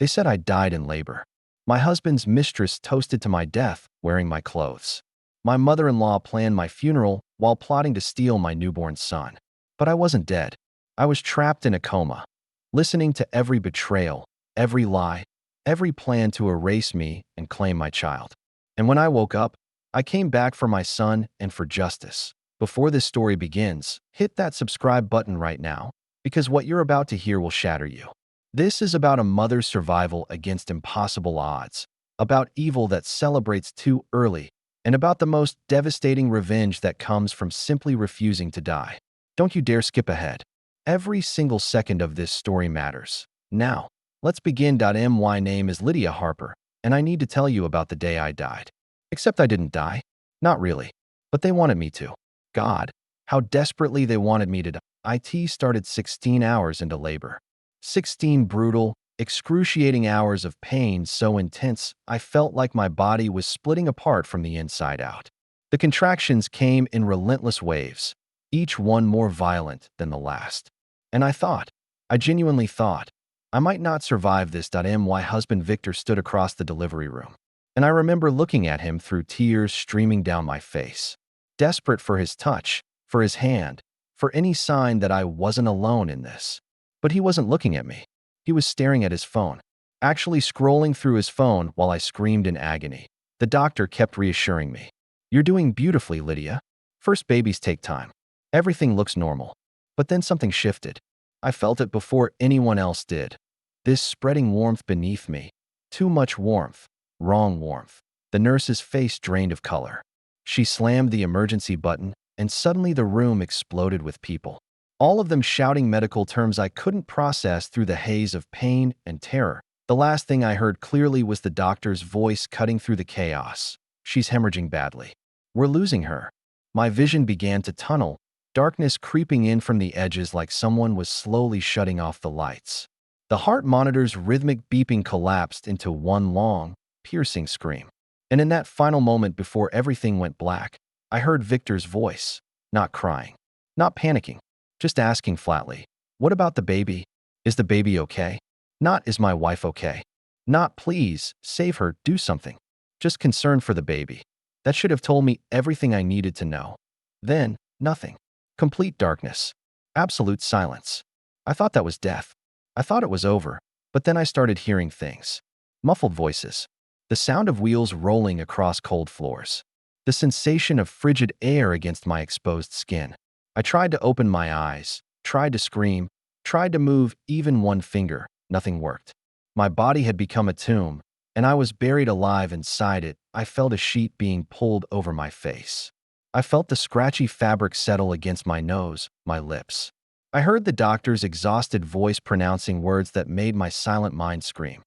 They said I died in labor. My husband's mistress toasted to my death, wearing my clothes. My mother-in-law planned my funeral while plotting to steal my newborn son. But I wasn't dead. I was trapped in a coma, listening to every betrayal, every lie, every plan to erase me and claim my child. And when I woke up, I came back for my son and for justice. Before this story begins, hit that subscribe button right now, because what you're about to hear will shatter you. This is about a mother's survival against impossible odds, about evil that celebrates too early, and about the most devastating revenge that comes from simply refusing to die. Don't you dare skip ahead. Every single second of this story matters. Now, let's begin. My name is Lydia Harper, and I need to tell you about the day I died. Except I didn't die. Not really. But they wanted me to. God, how desperately they wanted me to die. It started 16 hours into labor. 16 brutal, excruciating hours of pain so intense I felt like my body was splitting apart from the inside out. The contractions came in relentless waves, each one more violent than the last. And I genuinely thought, I might not survive this. My husband Victor stood across the delivery room, and I remember looking at him through tears streaming down my face, desperate for his touch, for his hand, for any sign that I wasn't alone in this. But he wasn't looking at me. He was staring at his phone, actually scrolling through his phone while I screamed in agony. The doctor kept reassuring me. You're doing beautifully, Lydia. First babies take time. Everything looks normal. But then something shifted. I felt it before anyone else did. This spreading warmth beneath me. Too much warmth. Wrong warmth. The nurse's face drained of color. She slammed the emergency button, and suddenly the room exploded with people. All of them shouting medical terms I couldn't process through the haze of pain and terror. The last thing I heard clearly was the doctor's voice cutting through the chaos. She's hemorrhaging badly. We're losing her. My vision began to tunnel, darkness creeping in from the edges like someone was slowly shutting off the lights. The heart monitor's rhythmic beeping collapsed into one long, piercing scream. And in that final moment before everything went black, I heard Victor's voice, not crying, not panicking, just asking flatly, what about the baby? Is the baby okay? Not, is my wife okay? Not, please, save her, do something. Just concern for the baby. That should have told me everything I needed to know. Then, nothing. Complete darkness. Absolute silence. I thought that was death. I thought it was over, but then I started hearing things. Muffled voices. The sound of wheels rolling across cold floors. The sensation of frigid air against my exposed skin. I tried to open my eyes, tried to scream, tried to move even one finger. Nothing worked. My body had become a tomb, and I was buried alive inside it. I felt a sheet being pulled over my face. I felt the scratchy fabric settle against my nose, my lips. I heard the doctor's exhausted voice pronouncing words that made my silent mind scream.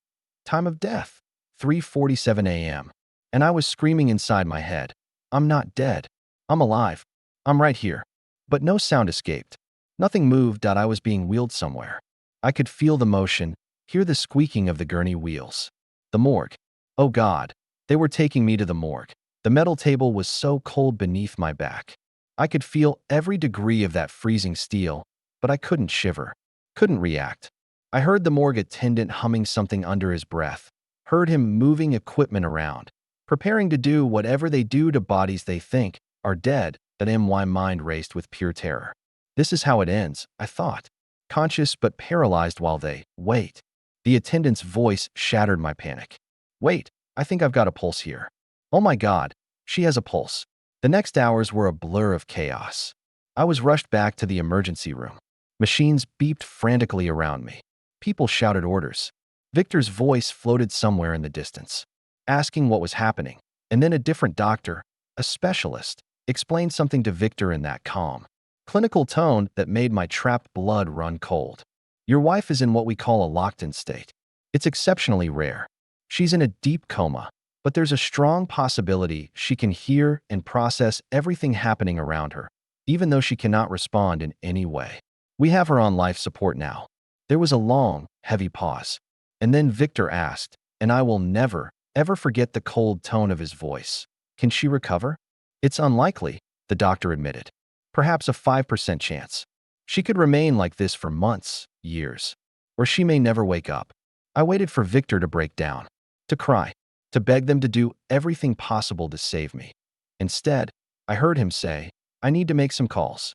Time of death, 3:47 a.m. And I was screaming inside my head. I'm not dead. I'm alive. I'm right here. But no sound escaped. Nothing moved. I was being wheeled somewhere. I could feel the motion, hear the squeaking of the gurney wheels. The morgue. Oh God, they were taking me to the morgue. The metal table was so cold beneath my back. I could feel every degree of that freezing steel, but I couldn't shiver, couldn't react. I heard the morgue attendant humming something under his breath, heard him moving equipment around, preparing to do whatever they do to bodies they think are dead. My mind raced with pure terror. This is how it ends, I thought, conscious but paralyzed while they wait. The attendant's voice shattered my panic. Wait, I think I've got a pulse here. Oh my God, she has a pulse. The next hours were a blur of chaos. I was rushed back to the emergency room. Machines beeped frantically around me. People shouted orders. Victor's voice floated somewhere in the distance, asking what was happening. And then a different doctor, a specialist, explained something to Victor in that calm, clinical tone that made my trapped blood run cold. Your wife is in what we call a locked-in state. It's exceptionally rare. She's in a deep coma, but there's a strong possibility she can hear and process everything happening around her, even though she cannot respond in any way. We have her on life support now. There was a long, heavy pause. And then Victor asked, and I will never, ever forget the cold tone of his voice. Can she recover? It's unlikely, the doctor admitted. Perhaps a 5% chance. She could remain like this for months, years. Or she may never wake up. I waited for Victor to break down, to cry, to beg them to do everything possible to save me. Instead, I heard him say, "I need to make some calls."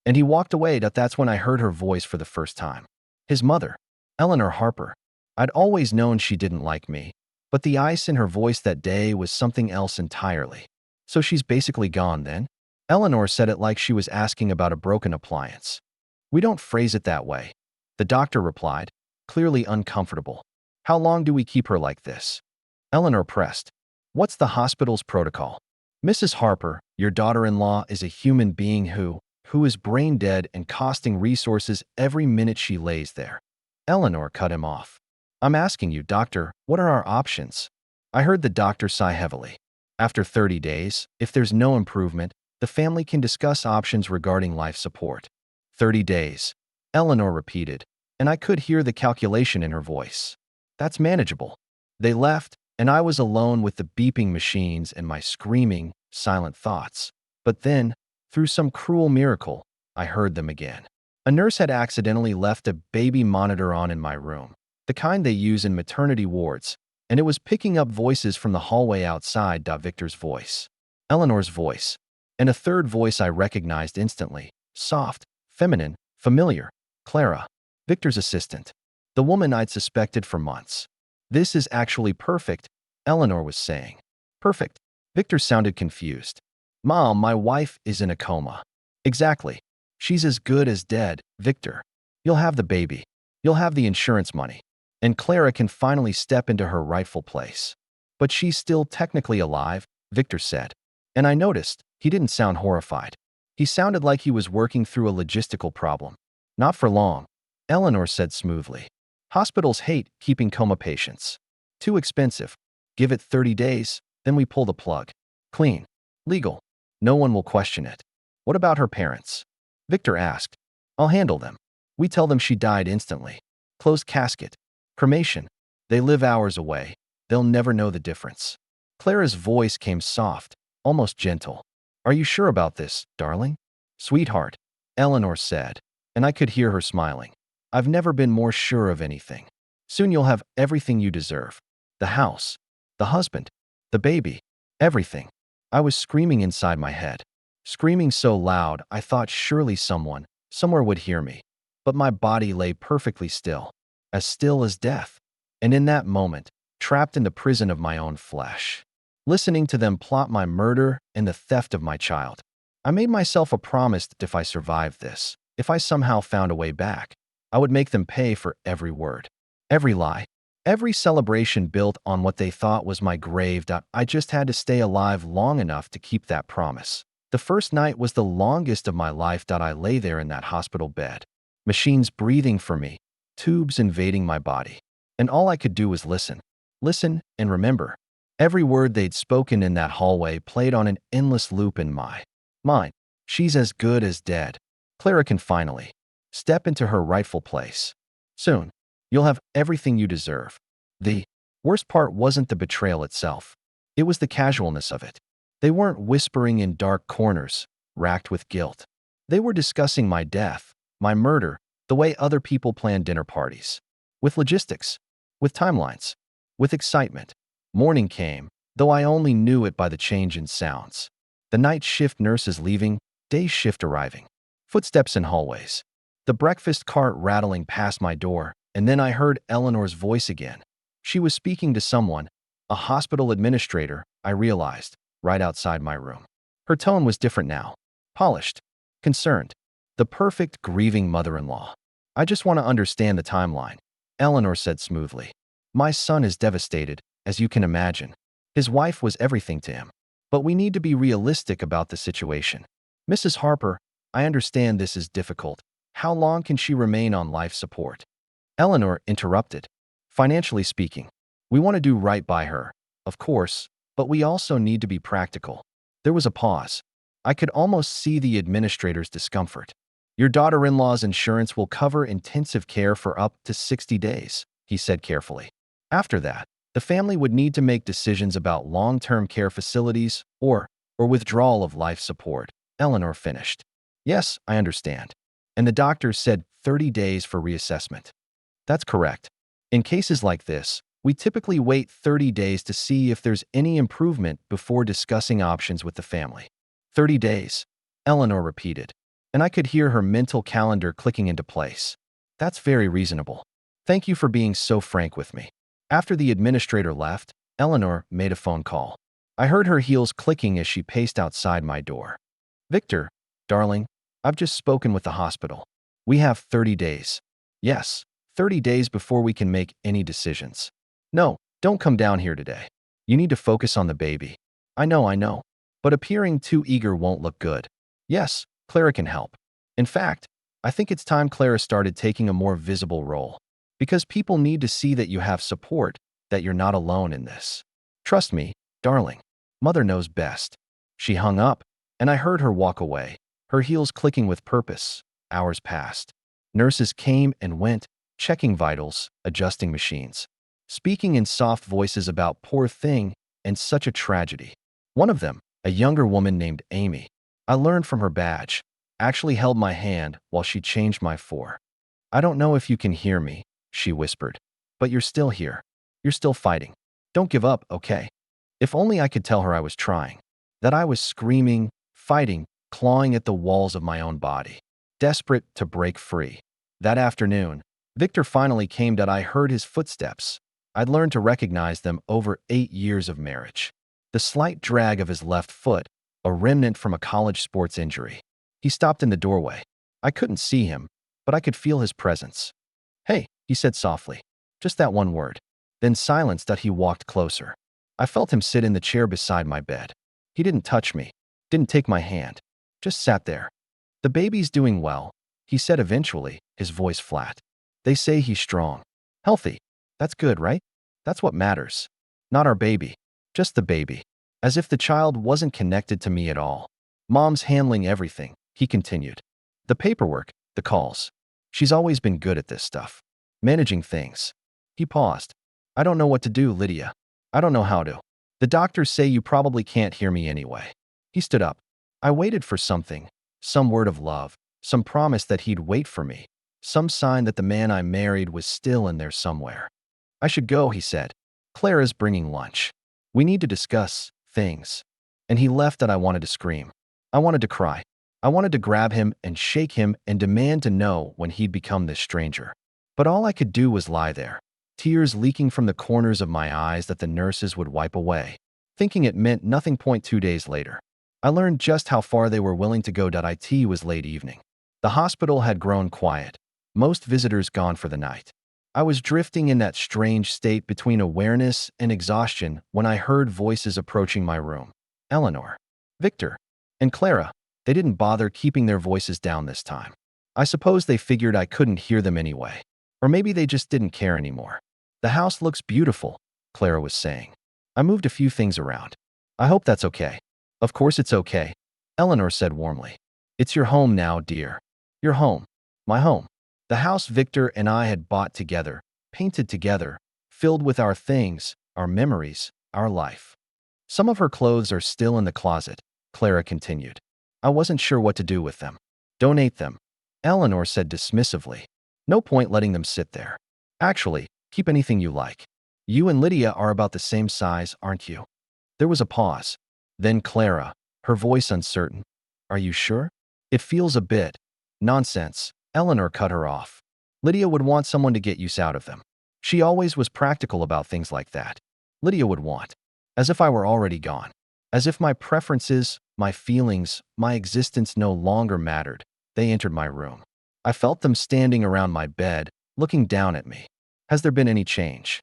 And he walked away. That's when I heard her voice for the first time. His mother, Eleanor Harper. I'd always known she didn't like me, but the ice in her voice that day was something else entirely. "So she's basically gone then?" Eleanor said it like she was asking about a broken appliance. "We don't phrase it that way," the doctor replied, clearly uncomfortable. "How long do we keep her like this?" Eleanor pressed. "What's the hospital's protocol?" "Mrs. Harper, your daughter-in-law is a human being who is brain dead and costing resources every minute she lays there." Eleanor cut him off. "I'm asking you, doctor, what are our options?" I heard the doctor sigh heavily. "After 30 days, if there's no improvement, the family can discuss options regarding life support." 30 days, Eleanor repeated, and I could hear the calculation in her voice. "That's manageable." They left, and I was alone with the beeping machines and my screaming, silent thoughts. But then, through some cruel miracle, I heard them again. A nurse had accidentally left a baby monitor on in my room, the kind they use in maternity wards, and it was picking up voices from the hallway outside. Victor's voice, Eleanor's voice, and a third voice I recognized instantly, soft, feminine, familiar, Clara, Victor's assistant, the woman I'd suspected for months. "This is actually perfect," Eleanor was saying. "Perfect?" Victor sounded confused. "Mom, my wife is in a coma." "Exactly. She's as good as dead, Victor. You'll have the baby. You'll have the insurance money. And Clara can finally step into her rightful place." "But she's still technically alive," Victor said. And I noticed he didn't sound horrified. He sounded like he was working through a logistical problem. "Not for long," Eleanor said smoothly. "Hospitals hate keeping coma patients. Too expensive. Give it 30 days, then we pull the plug. Clean. Legal. No one will question it." "What about her parents?" Victor asked. "I'll handle them. We tell them she died instantly. Closed casket. Cremation. They live hours away. They'll never know the difference." Clara's voice came soft, almost gentle. "Are you sure about this, darling?" "Sweetheart," Eleanor said, and I could hear her smiling. "I've never been more sure of anything. Soon you'll have everything you deserve. The house, the husband, the baby, everything." I was screaming inside my head. Screaming so loud I thought surely someone, somewhere would hear me. But my body lay perfectly still as death. And in that moment, trapped in the prison of my own flesh, listening to them plot my murder and the theft of my child. I made myself a promise that if I survived this, if I somehow found a way back, I would make them pay for every word, every lie, every celebration built on what they thought was my grave. I just had to stay alive long enough to keep that promise. The first night was the longest of my life. I lay there in that hospital bed, machines breathing for me, tubes invading my body. And all I could do was listen. Listen and remember. Every word they'd spoken in that hallway played on an endless loop in my mind. "She's as good as dead. Clara can finally step into her rightful place. Soon, you'll have everything you deserve." The worst part wasn't the betrayal itself. It was the casualness of it. They weren't whispering in dark corners, racked with guilt. They were discussing my death, my murder, the way other people plan dinner parties. With logistics, with timelines, with excitement. Morning came, though I only knew it by the change in sounds. The night shift nurses leaving, day shift arriving. Footsteps in hallways. The breakfast cart rattling past my door, and then I heard Eleanor's voice again. She was speaking to someone, a hospital administrator, I realized, right outside my room. Her tone was different now. Polished. Concerned. The perfect grieving mother-in-law. "I just want to understand the timeline," Eleanor said smoothly. "My son is devastated, as you can imagine. His wife was everything to him. But we need to be realistic about the situation. Mrs. Harper, I understand this is difficult. How long can she remain on life support?" Eleanor interrupted. "Financially speaking, we want to do right by her, of course, but we also need to be practical." There was a pause. I could almost see the administrator's discomfort. "Your daughter-in-law's insurance will cover intensive care for up to 60 days, he said carefully. "After that, the family would need to make decisions about long-term care facilities or withdrawal of life support," Eleanor finished. "Yes, I understand. And the doctor said 30 days for reassessment." "That's correct." In cases like this, we typically wait 30 days to see if there's any improvement before discussing options with the family. 30 days, Eleanor repeated, and I could hear her mental calendar clicking into place. That's very reasonable. Thank you for being so frank with me. After the administrator left, Eleanor made a phone call. I heard her heels clicking as she paced outside my door. Victor, darling, I've just spoken with the hospital. We have 30 days. Yes, 30 days before we can make any decisions. No, don't come down here today. You need to focus on the baby. I know. But appearing too eager won't look good. Yes, Clara can help. In fact, I think it's time Clara started taking a more visible role. Because people need to see that you have support, that you're not alone in this. Trust me, darling. Mother knows best. She hung up, and I heard her walk away, her heels clicking with purpose. Hours passed. Nurses came and went, checking vitals, adjusting machines, speaking in soft voices about poor thing and such a tragedy. One of them, a younger woman named Amy, I learned from her badge, actually held my hand while she changed my for. I don't know if you can hear me, she whispered, but you're still here. You're still fighting. Don't give up, okay? If only I could tell her I was trying, that I was screaming, fighting, clawing at the walls of my own body, desperate to break free. That afternoon, Victor finally came that I heard his footsteps. I'd learned to recognize them over 8 years of marriage. The slight drag of his left foot, a remnant from a college sports injury. He stopped in the doorway. I couldn't see him, but I could feel his presence. Hey, he said softly. Just that one word. Then silenced that he walked closer. I felt him sit in the chair beside my bed. He didn't touch me, didn't take my hand, just sat there. The baby's doing well, he said eventually, his voice flat. They say he's strong. Healthy. That's good, right? That's what matters. Not our baby. Just the baby. As if the child wasn't connected to me at all. Mom's handling everything, he continued. The paperwork, the calls. She's always been good at this stuff. Managing things. He paused. I don't know what to do, Lydia. I don't know how to. The doctors say you probably can't hear me anyway. He stood up. I waited for something. Some word of love. Some promise that he'd wait for me. Some sign that the man I married was still in there somewhere. I should go, he said. Clara's bringing lunch. We need to discuss things. And he left and I wanted to scream. I wanted to cry. I wanted to grab him and shake him and demand to know when he'd become this stranger. But all I could do was lie there, tears leaking from the corners of my eyes that the nurses would wipe away, thinking it meant nothing. 2 days later, I learned just how far they were willing to go. It was late evening. The hospital had grown quiet, most visitors gone for the night. I was drifting in that strange state between awareness and exhaustion when I heard voices approaching my room. Eleanor, Victor, and Clara. They didn't bother keeping their voices down this time. I suppose they figured I couldn't hear them anyway. Or maybe they just didn't care anymore. The house looks beautiful, Clara was saying. I moved a few things around. I hope that's okay. Of course it's okay, Eleanor said warmly. It's your home now, dear. Your home. My home. The house Victor and I had bought together, painted together, filled with our things, our memories, our life. Some of her clothes are still in the closet, Clara continued. I wasn't sure what to do with them. Donate them, Eleanor said dismissively. No point letting them sit there. Actually, keep anything you like. You and Lydia are about the same size, aren't you? There was a pause. Then Clara, her voice uncertain. Are you sure? It feels a bit. Nonsense, Eleanor cut her off. Lydia would want someone to get use out of them. She always was practical about things like that. Lydia would want. As if I were already gone. As if my preferences, my feelings, my existence no longer mattered. They entered my room. I felt them standing around my bed, looking down at me. Has there been any change?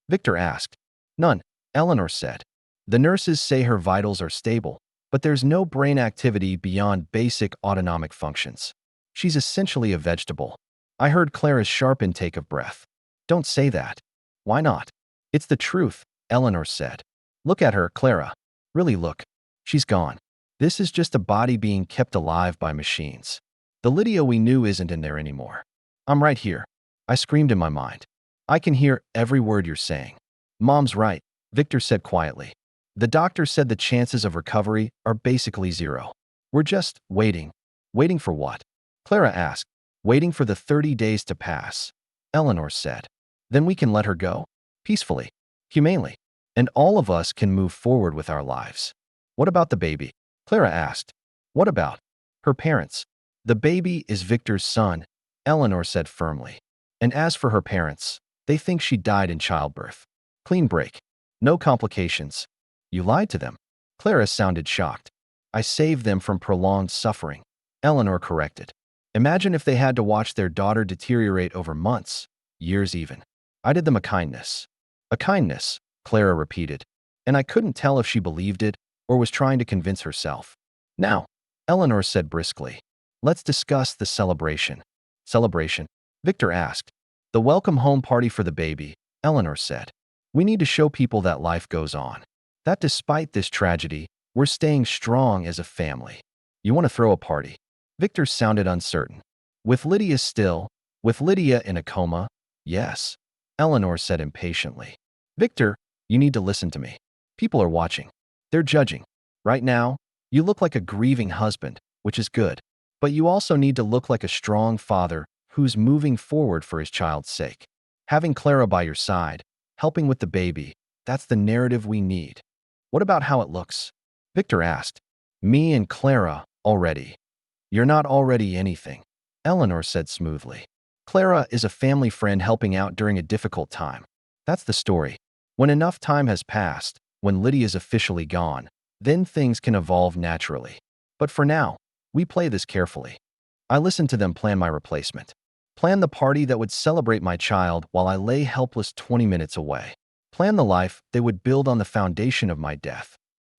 Victor asked. None, Eleanor said. The nurses say her vitals are stable, but there's no brain activity beyond basic autonomic functions. She's essentially a vegetable. I heard Clara's sharp intake of breath. Don't say that. Why not? It's the truth, Eleanor said. Look at her, Clara. Really look. She's gone. This is just a body being kept alive by machines. The Lydia we knew isn't in there anymore. I'm right here. I screamed in my mind. I can hear every word you're saying. Mom's right, Victor said quietly. The doctor said the chances of recovery are basically zero. We're just waiting. Waiting for what? Clara asked. Waiting for the 30 days to pass, Eleanor said. Then we can let her go? Peacefully. Humanely. And all of us can move forward with our lives. What about the baby? Clara asked. What about her parents? The baby is Victor's son, Eleanor said firmly. And as for her parents, they think she died in childbirth. Clean break. No complications. You lied to them. Clara sounded shocked. I saved them from prolonged suffering, Eleanor corrected. Imagine if they had to watch their daughter deteriorate over months, years even. I did them a kindness. A kindness, Clara repeated. And I couldn't tell if she believed it or was trying to convince herself. Now, Eleanor said briskly, let's discuss the celebration. Celebration? Victor asked. The welcome home party for the baby, Eleanor said. We need to show people that life goes on. That despite this tragedy, we're staying strong as a family. You want to throw a party? Victor sounded uncertain. With Lydia in a coma, yes, Eleanor said impatiently. Victor, you need to listen to me. People are watching. They're judging. Right now, you look like a grieving husband, which is good. But you also need to look like a strong father who's moving forward for his child's sake. Having Clara by your side, helping with the baby, that's the narrative we need. What about how it looks? Victor asked. Me and Clara, already. You're not already anything, Eleanor said smoothly. Clara is a family friend helping out during a difficult time. That's the story. When enough time has passed, when Lydia's officially gone, then things can evolve naturally. But for now, we play this carefully. I listened to them plan my replacement. Plan the party that would celebrate my child while I lay helpless 20 minutes away. Plan the life they would build on the foundation of my death.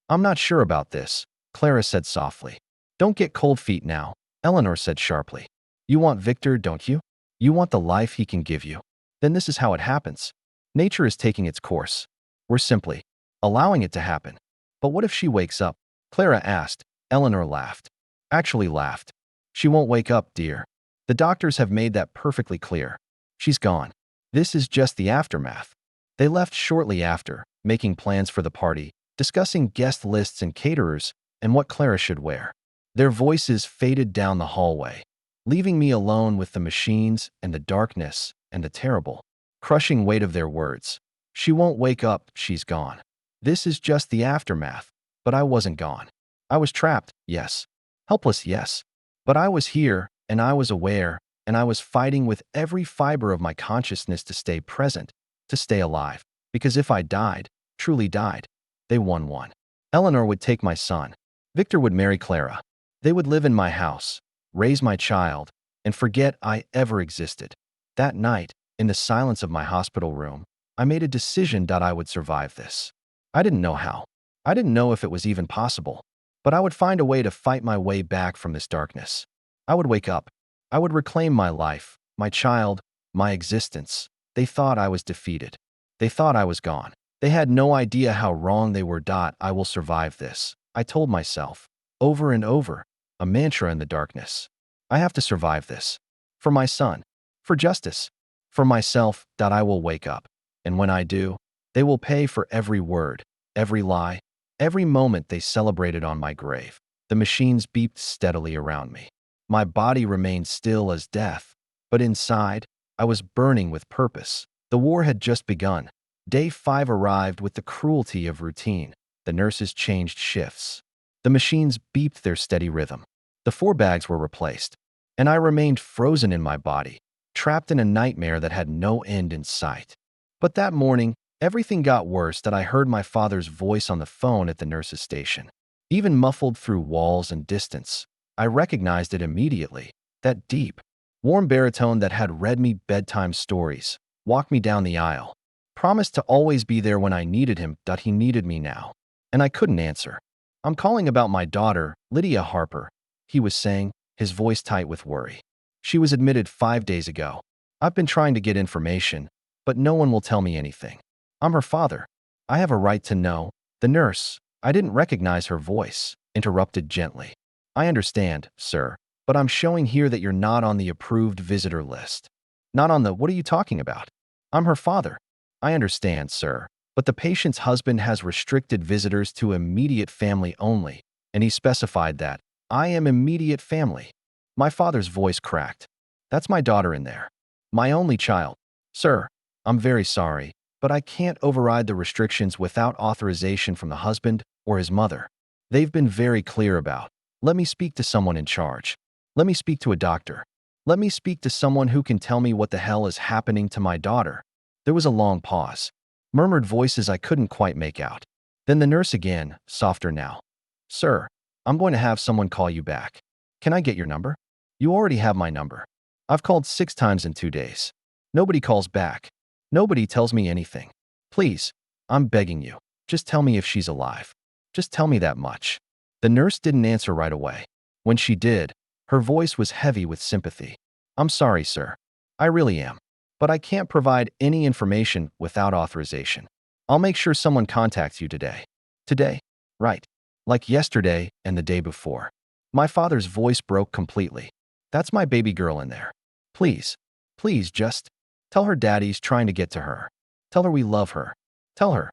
I'm not sure about this, Clara said softly. Don't get cold feet now, Eleanor said sharply. You want Victor, don't you? You want the life he can give you. Then this is how it happens. Nature is taking its course. We're simply allowing it to happen. But what if she wakes up? Clara asked. Eleanor laughed. Actually laughed. She won't wake up, dear. The doctors have made that perfectly clear. She's gone. This is just the aftermath. They left shortly after, making plans for the party, discussing guest lists and caterers, and what Clara should wear. Their voices faded down the hallway, leaving me alone with the machines and the darkness and the terrible, crushing weight of their words. She won't wake up, she's gone. This is just the aftermath. But I wasn't gone. I was trapped, yes. Helpless, yes. But I was here, and I was aware, and I was fighting with every fiber of my consciousness to stay present, to stay alive. Because if I died, truly died, they won. Eleanor would take my son. Victor would marry Clara. They would live in my house, raise my child, and forget I ever existed. That night, in the silence of my hospital room, I made a decision that I would survive this. I didn't know how. I didn't know if it was even possible. But I would find a way to fight my way back from this darkness. I would wake up. I would reclaim my life, my child, my existence. They thought I was defeated. They thought I was gone. They had no idea how wrong they were. I will survive this, I told myself, over and over, a mantra in the darkness. I have to survive this. For my son. For justice. For myself. I will wake up. And when I do, they will pay for every word, every lie, every moment they celebrated on my grave. The machines beeped steadily around me. My body remained still as death, but inside, I was burning with purpose. The war had just begun. Day 5 arrived with the cruelty of routine. The nurses changed shifts. The machines beeped their steady rhythm. The 4 bags were replaced, and I remained frozen in my body, trapped in a nightmare that had no end in sight. But that morning, everything got worse. I heard my father's voice on the phone at the nurse's station. Even muffled through walls and distance, I recognized it immediately. That deep, warm baritone that had read me bedtime stories, walked me down the aisle, promised to always be there when I needed him. He needed me now. And I couldn't answer. I'm calling about my daughter, Lydia Harper, he was saying, his voice tight with worry. She was admitted 5 days ago. I've been trying to get information, but no one will tell me anything. I'm her father. I have a right to know. The nurse, I didn't recognize her voice, interrupted gently. I understand, sir, but I'm showing here that you're not on the approved visitor list. Not on the, what are you talking about? I'm her father. I understand, sir, but the patient's husband has restricted visitors to immediate family only, and he specified that I am immediate family. My father's voice cracked. That's my daughter in there. My only child. Sir, I'm very sorry, but I can't override the restrictions without authorization from the husband or his mother. They've been very clear about. Let me speak to someone in charge. Let me speak to a doctor. Let me speak to someone who can tell me what the hell is happening to my daughter. There was a long pause. Murmured voices I couldn't quite make out. Then the nurse again, softer now. Sir, I'm going to have someone call you back. Can I get your number? You already have my number. I've called 6 times in 2 days. Nobody calls back. Nobody tells me anything. Please, I'm begging you. Just tell me if she's alive. Just tell me that much. The nurse didn't answer right away. When she did, her voice was heavy with sympathy. I'm sorry, sir. I really am. But I can't provide any information without authorization. I'll make sure someone contacts you today. Today? Right. Like yesterday and the day before. My father's voice broke completely. That's my baby girl in there. Please, please just tell her daddy's trying to get to her. Tell her we love her. Tell her.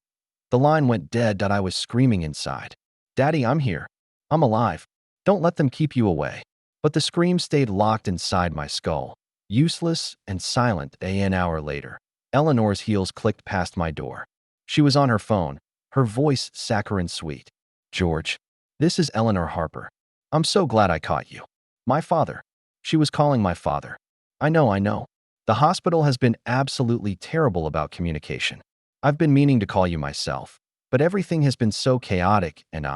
The line went dead that I was screaming inside. Daddy, I'm here. I'm alive. Don't let them keep you away. But the scream stayed locked inside my skull. Useless and silent. An hour later, Eleanor's heels clicked past my door. She was on her phone, her voice saccharine sweet. George, this is Eleanor Harper. I'm so glad I caught you. My father. She was calling my father. I know. The hospital has been absolutely terrible about communication. I've been meaning to call you myself, but everything has been so chaotic and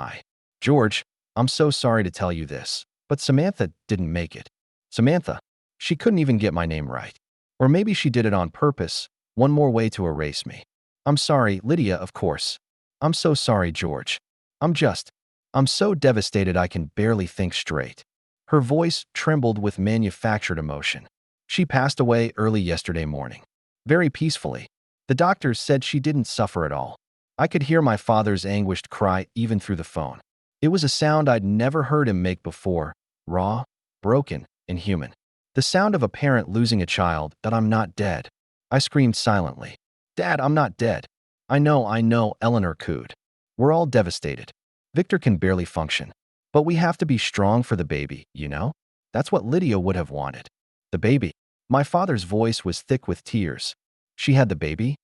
George, I'm so sorry to tell you this, but Samantha didn't make it. Samantha? She couldn't even get my name right. Or maybe she did it on purpose, one more way to erase me. I'm sorry, Lydia, of course. I'm so sorry, George. I'm so devastated I can barely think straight. Her voice trembled with manufactured emotion. She passed away early yesterday morning. Very peacefully. The doctors said she didn't suffer at all. I could hear my father's anguished cry even through the phone. It was a sound I'd never heard him make before, raw, broken, inhuman. The sound of a parent losing a child. That I'm not dead. I screamed silently. Dad, I'm not dead. I know, Eleanor cooed. We're all devastated. Victor can barely function. But we have to be strong for the baby, you know? That's what Lydia would have wanted. The baby. My father's voice was thick with tears. She had the baby?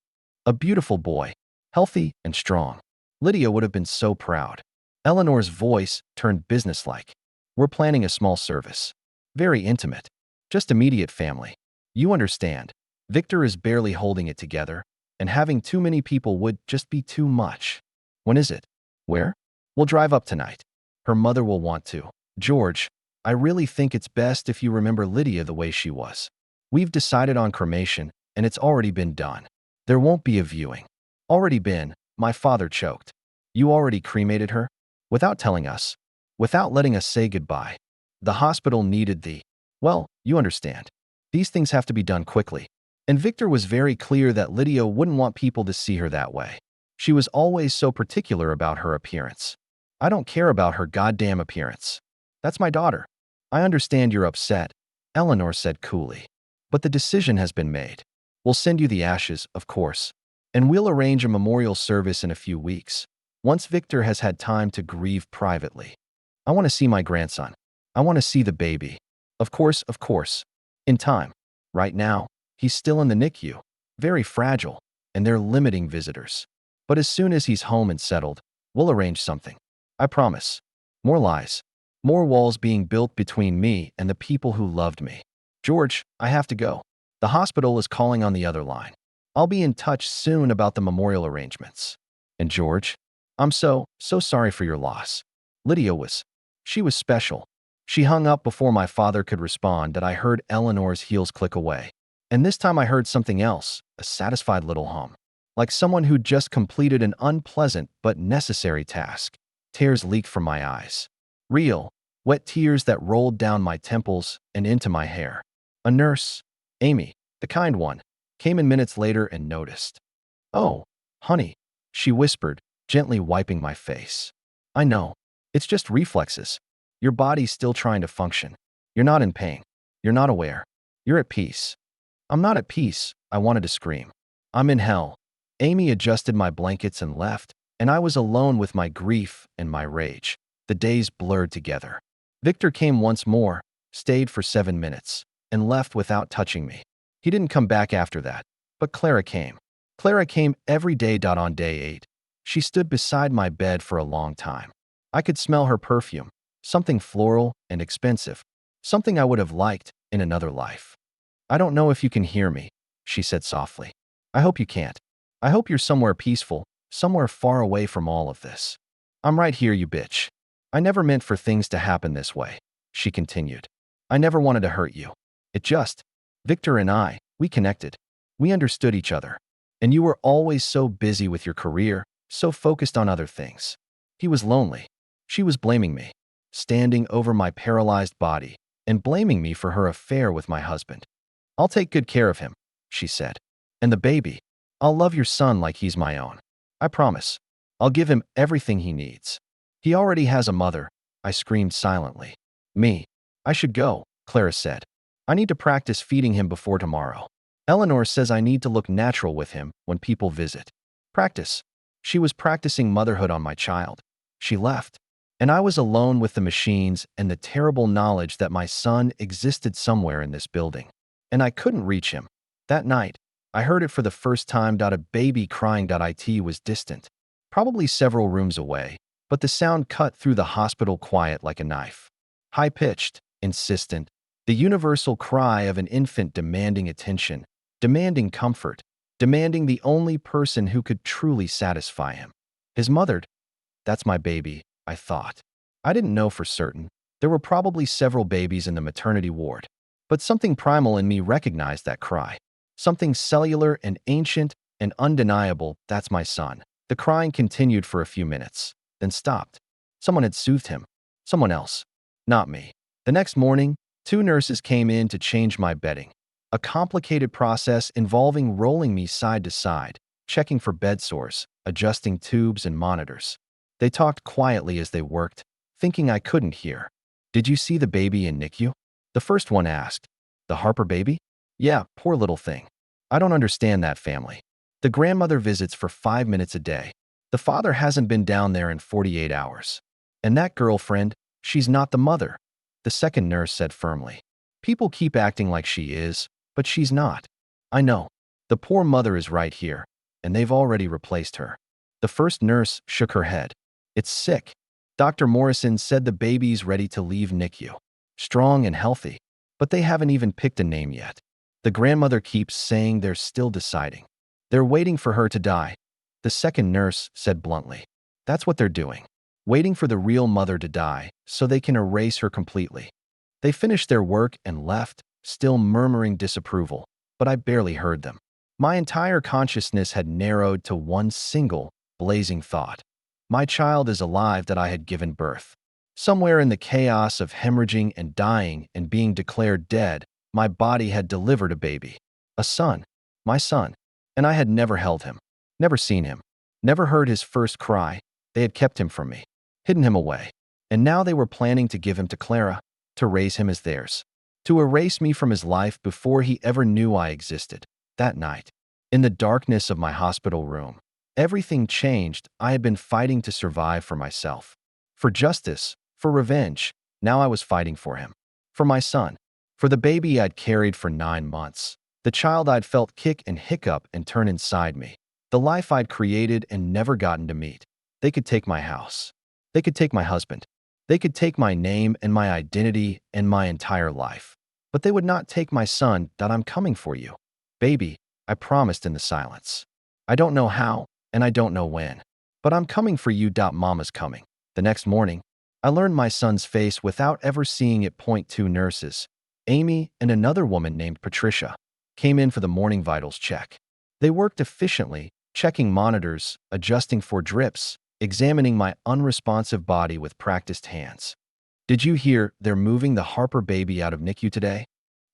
A beautiful boy. Healthy and strong. Lydia would have been so proud. Eleanor's voice turned businesslike. We're planning a small service. Very intimate. Just immediate family. You understand. Victor is barely holding it together, and having too many people would just be too much. When is it? Where? We'll drive up tonight. Her mother will want to. George, I really think it's best if you remember Lydia the way she was. We've decided on cremation, and it's already been done. There won't be a viewing. Already been, my father choked. You already cremated her? Without telling us. Without letting us say goodbye. The hospital needed well, you understand. These things have to be done quickly. And Victor was very clear that Lydia wouldn't want people to see her that way. She was always so particular about her appearance. I don't care about her goddamn appearance. That's my daughter. I understand you're upset, Eleanor said coolly. But the decision has been made. We'll send you the ashes, of course. And we'll arrange a memorial service in a few weeks, once Victor has had time to grieve privately. I want to see my grandson. I want to see the baby. Of course. In time. Right now, he's still in the NICU, very fragile, and they're limiting visitors. But as soon as he's home and settled, we'll arrange something. I promise. More lies. More walls being built between me and the people who loved me. George, I have to go. The hospital is calling on the other line. I'll be in touch soon about the memorial arrangements. And George, I'm so sorry for your loss. Lydia she was special. She hung up before my father could respond that I heard Eleanor's heels click away. And this time I heard something else, a satisfied little hum. Like someone who'd just completed an unpleasant but necessary task. Tears leaked from my eyes. Real, wet tears that rolled down my temples and into my hair. A nurse, Amy, the kind one, came in minutes later and noticed. Oh, honey, she whispered, gently wiping my face. I know. It's just reflexes. Your body's still trying to function. You're not in pain. You're not aware. You're at peace. I'm not at peace, I wanted to scream. I'm in hell. Amy adjusted my blankets and left, and I was alone with my grief and my rage. The days blurred together. Victor came once more, stayed for 7 minutes, and left without touching me. He didn't come back after that, But Clara came. Clara came every day. On day 8, she stood beside my bed for a long time. I could smell her perfume, something floral and expensive, something I would have liked in another life. "I don't know if you can hear me," she said softly. "I hope you can't. I hope you're somewhere peaceful, somewhere far away from all of this. I'm right here, you bitch. I never meant for things to happen this way," she continued. "I never wanted to hurt you. It just, Victor and I, we connected. We understood each other. And you were always so busy with your career, so focused on other things." He was lonely. She was blaming me, standing over my paralyzed body and blaming me for her affair with my husband. "I'll take good care of him," she said. "And the baby. I'll love your son like he's my own. I promise. I'll give him everything he needs." "He already has a mother," I screamed silently. "Me. I should go," Clara said. "I need to practice feeding him before tomorrow. Eleanor says I need to look natural with him when people visit." Practice. She was practicing motherhood on my child. She left, and I was alone with the machines and the terrible knowledge that my son existed somewhere in this building. And I couldn't reach him. That night, I heard it for the first time. A baby crying. It was distant, probably several rooms away, but the sound cut through the hospital quiet like a knife. High-pitched, insistent, the universal cry of an infant demanding attention, demanding comfort, demanding the only person who could truly satisfy him. His mother. "That's my baby," I thought. I didn't know for certain. There were probably several babies in the maternity ward. But something primal in me recognized that cry. Something cellular and ancient and undeniable. "That's my son." The crying continued for a few minutes, then stopped. Someone had soothed him. Someone else. Not me. The next morning, 2 nurses came in to change my bedding. A complicated process involving rolling me side to side, checking for bed sores, adjusting tubes and monitors. They talked quietly as they worked, thinking I couldn't hear. "Did you see the baby in NICU?" the first one asked. "The Harper baby?" "Yeah, poor little thing. I don't understand that family. The grandmother visits for 5 minutes a day. The father hasn't been down there in 48 hours. And that girlfriend, she's not the mother," the second nurse said firmly. "People keep acting like she is, but she's not." "I know. The poor mother is right here, and they've already replaced her." The first nurse shook her head. "It's sick. Dr. Morrison said the baby's ready to leave NICU. Strong and healthy, but they haven't even picked a name yet. The grandmother keeps saying they're still deciding. They're waiting for her to die," the second nurse said bluntly. "That's what they're doing. Waiting for the real mother to die so they can erase her completely." They finished their work and left, still murmuring disapproval, but I barely heard them. My entire consciousness had narrowed to one single, blazing thought. My child is alive that I had given birth. Somewhere in the chaos of hemorrhaging and dying and being declared dead, my body had delivered a baby. A son. My son. And I had never held him. Never seen him. Never heard his first cry. They had kept him from me. Hidden him away. And now they were planning to give him to Clara, to raise him as theirs. To erase me from his life before he ever knew I existed. That night, in the darkness of my hospital room, everything changed. I had been fighting to survive for myself. For justice. For revenge. Now I was fighting for him. For my son. For the baby I'd carried for 9 months. The child I'd felt kick and hiccup and turn inside me. The life I'd created and never gotten to meet. They could take my house. They could take my husband. They could take my name and my identity and my entire life. But they would not take my son. "I'm coming for you, baby," I promised in the silence. "I don't know how, and I don't know when. But I'm coming for you. Mama's coming." The next morning, I learned my son's face without ever seeing it. 2 nurses, Amy and another woman named Patricia, came in for the morning vitals check. They worked efficiently, checking monitors, adjusting for drips, examining my unresponsive body with practiced hands. "Did you hear they're moving the Harper baby out of NICU today?"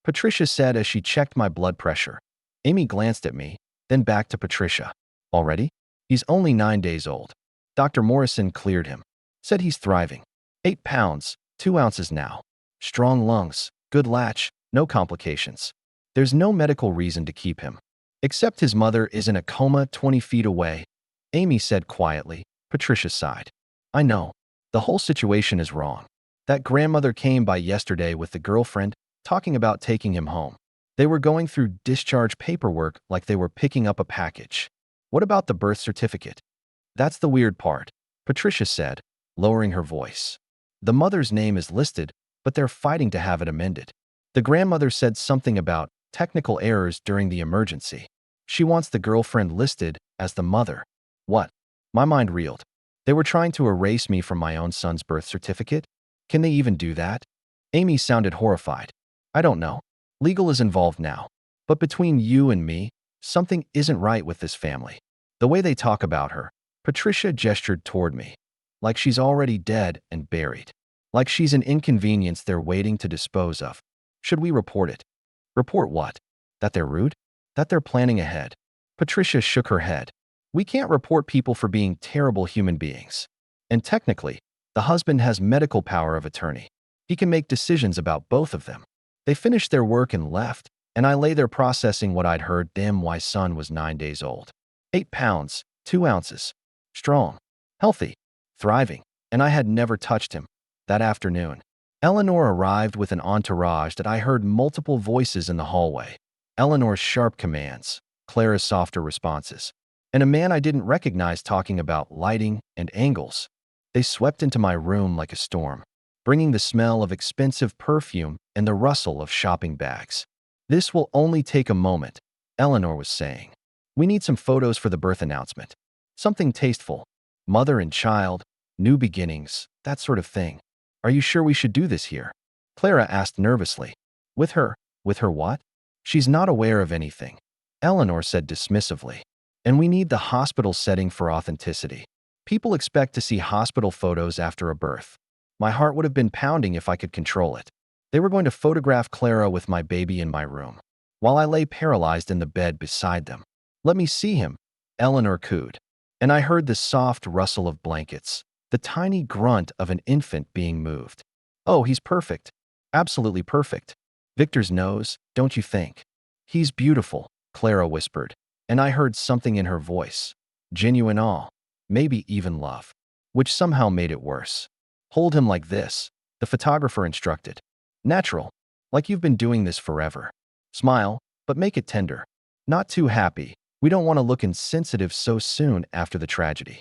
Patricia said as she checked my blood pressure. Amy glanced at me, then back to Patricia. "Already? He's only 9 days old. Dr. Morrison cleared him. Said he's thriving. 8 pounds, 2 ounces now. Strong lungs, good latch, no complications. There's no medical reason to keep him. Except his mother is in a coma 20 feet away," Amy said quietly. Patricia sighed. "I know. The whole situation is wrong. That grandmother came by yesterday with the girlfriend, talking about taking him home. They were going through discharge paperwork like they were picking up a package. What about the birth certificate? That's the weird part, Patricia said, lowering her voice. The mother's name is listed, but they're fighting to have it amended. The grandmother said something about technical errors during the emergency. She wants the girlfriend listed as the mother. What? My mind reeled. They were trying to erase me from my own son's birth certificate? Can they even do that? Amy sounded horrified. I don't know. Legal is involved now. But between you and me, something isn't right with this family. The way they talk about her, Patricia gestured toward me, like she's already dead and buried. Like she's an inconvenience they're waiting to dispose of. Should we report it? Report what? That they're rude? That they're planning ahead? Patricia shook her head. We can't report people for being terrible human beings. And technically, the husband has medical power of attorney. He can make decisions about both of them. They finished their work and left, and I lay there processing what I'd heard. Damn, my son was 9 days old. 8 pounds, 2 ounces. Strong, healthy, thriving, and I had never touched him. That afternoon, Eleanor arrived with an entourage that I heard multiple voices in the hallway. Eleanor's sharp commands, Clara's softer responses, and a man I didn't recognize talking about lighting and angles. They swept into my room like a storm, bringing the smell of expensive perfume and the rustle of shopping bags. This will only take a moment, Eleanor was saying. We need some photos for the birth announcement. Something tasteful. Mother and child, new beginnings, that sort of thing. Are you sure we should do this here? Clara asked nervously. With her? With her what? She's not aware of anything, Eleanor said dismissively. And we need the hospital setting for authenticity. People expect to see hospital photos after a birth. My heart would have been pounding if I could control it. They were going to photograph Clara with my baby in my room, while I lay paralyzed in the bed beside them. Let me see him, Eleanor cooed. And I heard the soft rustle of blankets, the tiny grunt of an infant being moved. Oh, he's perfect. Absolutely perfect. Victor's nose, don't you think? He's beautiful, Clara whispered, and I heard something in her voice. Genuine awe, maybe even love, which somehow made it worse. Hold him like this, the photographer instructed. Natural, like you've been doing this forever. Smile, but make it tender. Not too happy. We don't want to look insensitive so soon after the tragedy.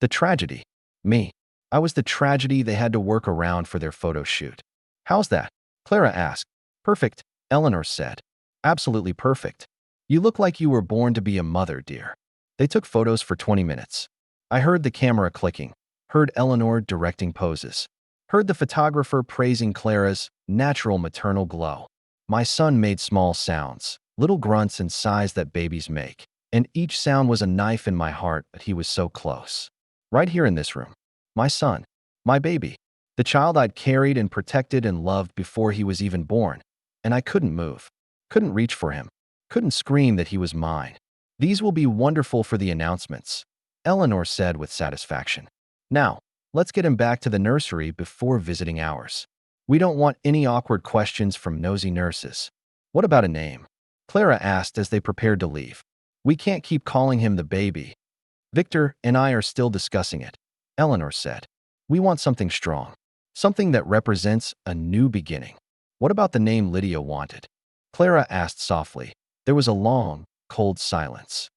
The tragedy? Me. I was the tragedy they had to work around for their photo shoot. How's that? Clara asked. Perfect, Eleanor said. Absolutely perfect. You look like you were born to be a mother, dear. They took photos for 20 minutes. I heard the camera clicking, heard Eleanor directing poses, heard the photographer praising Clara's natural maternal glow. My son made small sounds, little grunts and sighs that babies make, and each sound was a knife in my heart, but he was so close. Right here in this room. My son. My baby. The child I'd carried and protected and loved before he was even born. And I couldn't move. Couldn't reach for him. Couldn't scream that he was mine. These will be wonderful for the announcements, Eleanor said with satisfaction. Now, let's get him back to the nursery before visiting hours. We don't want any awkward questions from nosy nurses. What about a name? Clara asked as they prepared to leave. We can't keep calling him the baby. Victor and I are still discussing it, Eleanor said. We want something strong. Something that represents a new beginning. What about the name Lydia wanted? Clara asked softly. There was a long, cold silence.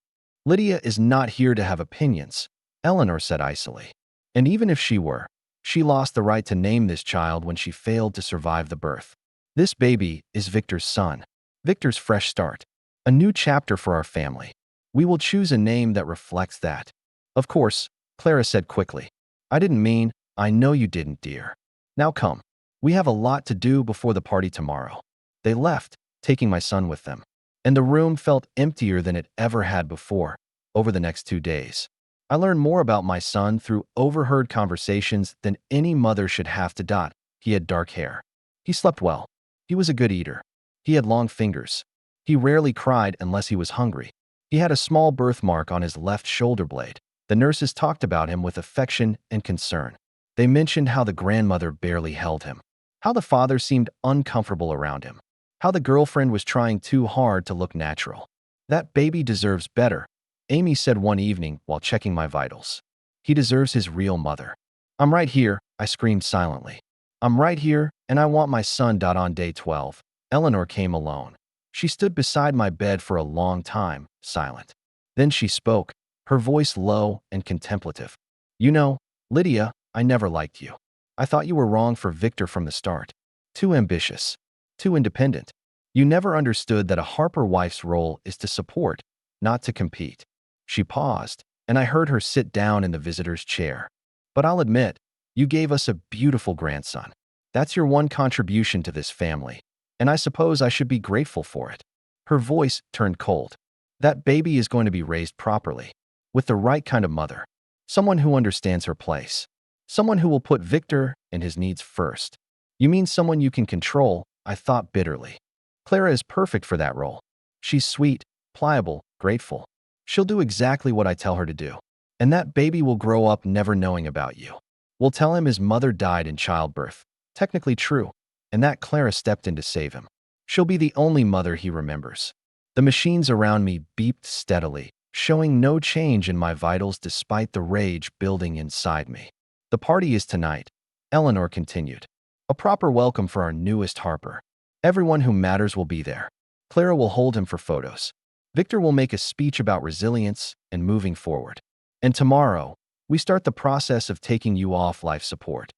Lydia is not here to have opinions, Eleanor said icily. And even if she were, she lost the right to name this child when she failed to survive the birth. This baby is Victor's son. Victor's fresh start. A new chapter for our family. We will choose a name that reflects that. Of course, Clara said quickly. I didn't mean, I know you didn't, dear. Now come. We have a lot to do before the party tomorrow. They left, taking my son with them. And the room felt emptier than it ever had before. Over the next 2 days, I learned more about my son through overheard conversations than any mother should have to. He had dark hair. He slept well. He was a good eater. He had long fingers. He rarely cried unless he was hungry. He had a small birthmark on his left shoulder blade. The nurses talked about him with affection and concern. They mentioned how the grandmother barely held him, how the father seemed uncomfortable around him, how the girlfriend was trying too hard to look natural. That baby deserves better, Amy said one evening while checking my vitals. He deserves his real mother. I'm right here, I screamed silently. I'm right here, and I want my son. On day 12, Eleanor came alone. She stood beside my bed for a long time, silent. Then she spoke, her voice low and contemplative. You know, Lydia, I never liked you. I thought you were wrong for Victor from the start. Too ambitious. Too independent. You never understood that a Harper wife's role is to support, not to compete. She paused, and I heard her sit down in the visitor's chair. But I'll admit, you gave us a beautiful grandson. That's your one contribution to this family, and I suppose I should be grateful for it. Her voice turned cold. That baby is going to be raised properly, with the right kind of mother. Someone who understands her place. Someone who will put Victor and his needs first. You mean someone you can control, I thought bitterly. Clara is perfect for that role. She's sweet, pliable, grateful. She'll do exactly what I tell her to do. And that baby will grow up never knowing about you. We'll tell him his mother died in childbirth. Technically true. And that Clara stepped in to save him. She'll be the only mother he remembers. The machines around me beeped steadily, showing no change in my vitals despite the rage building inside me. The party is tonight, Eleanor continued. A proper welcome for our newest Harper. Everyone who matters will be there. Clara will hold him for photos. Victor will make a speech about resilience and moving forward. And tomorrow, we start the process of taking you off life support.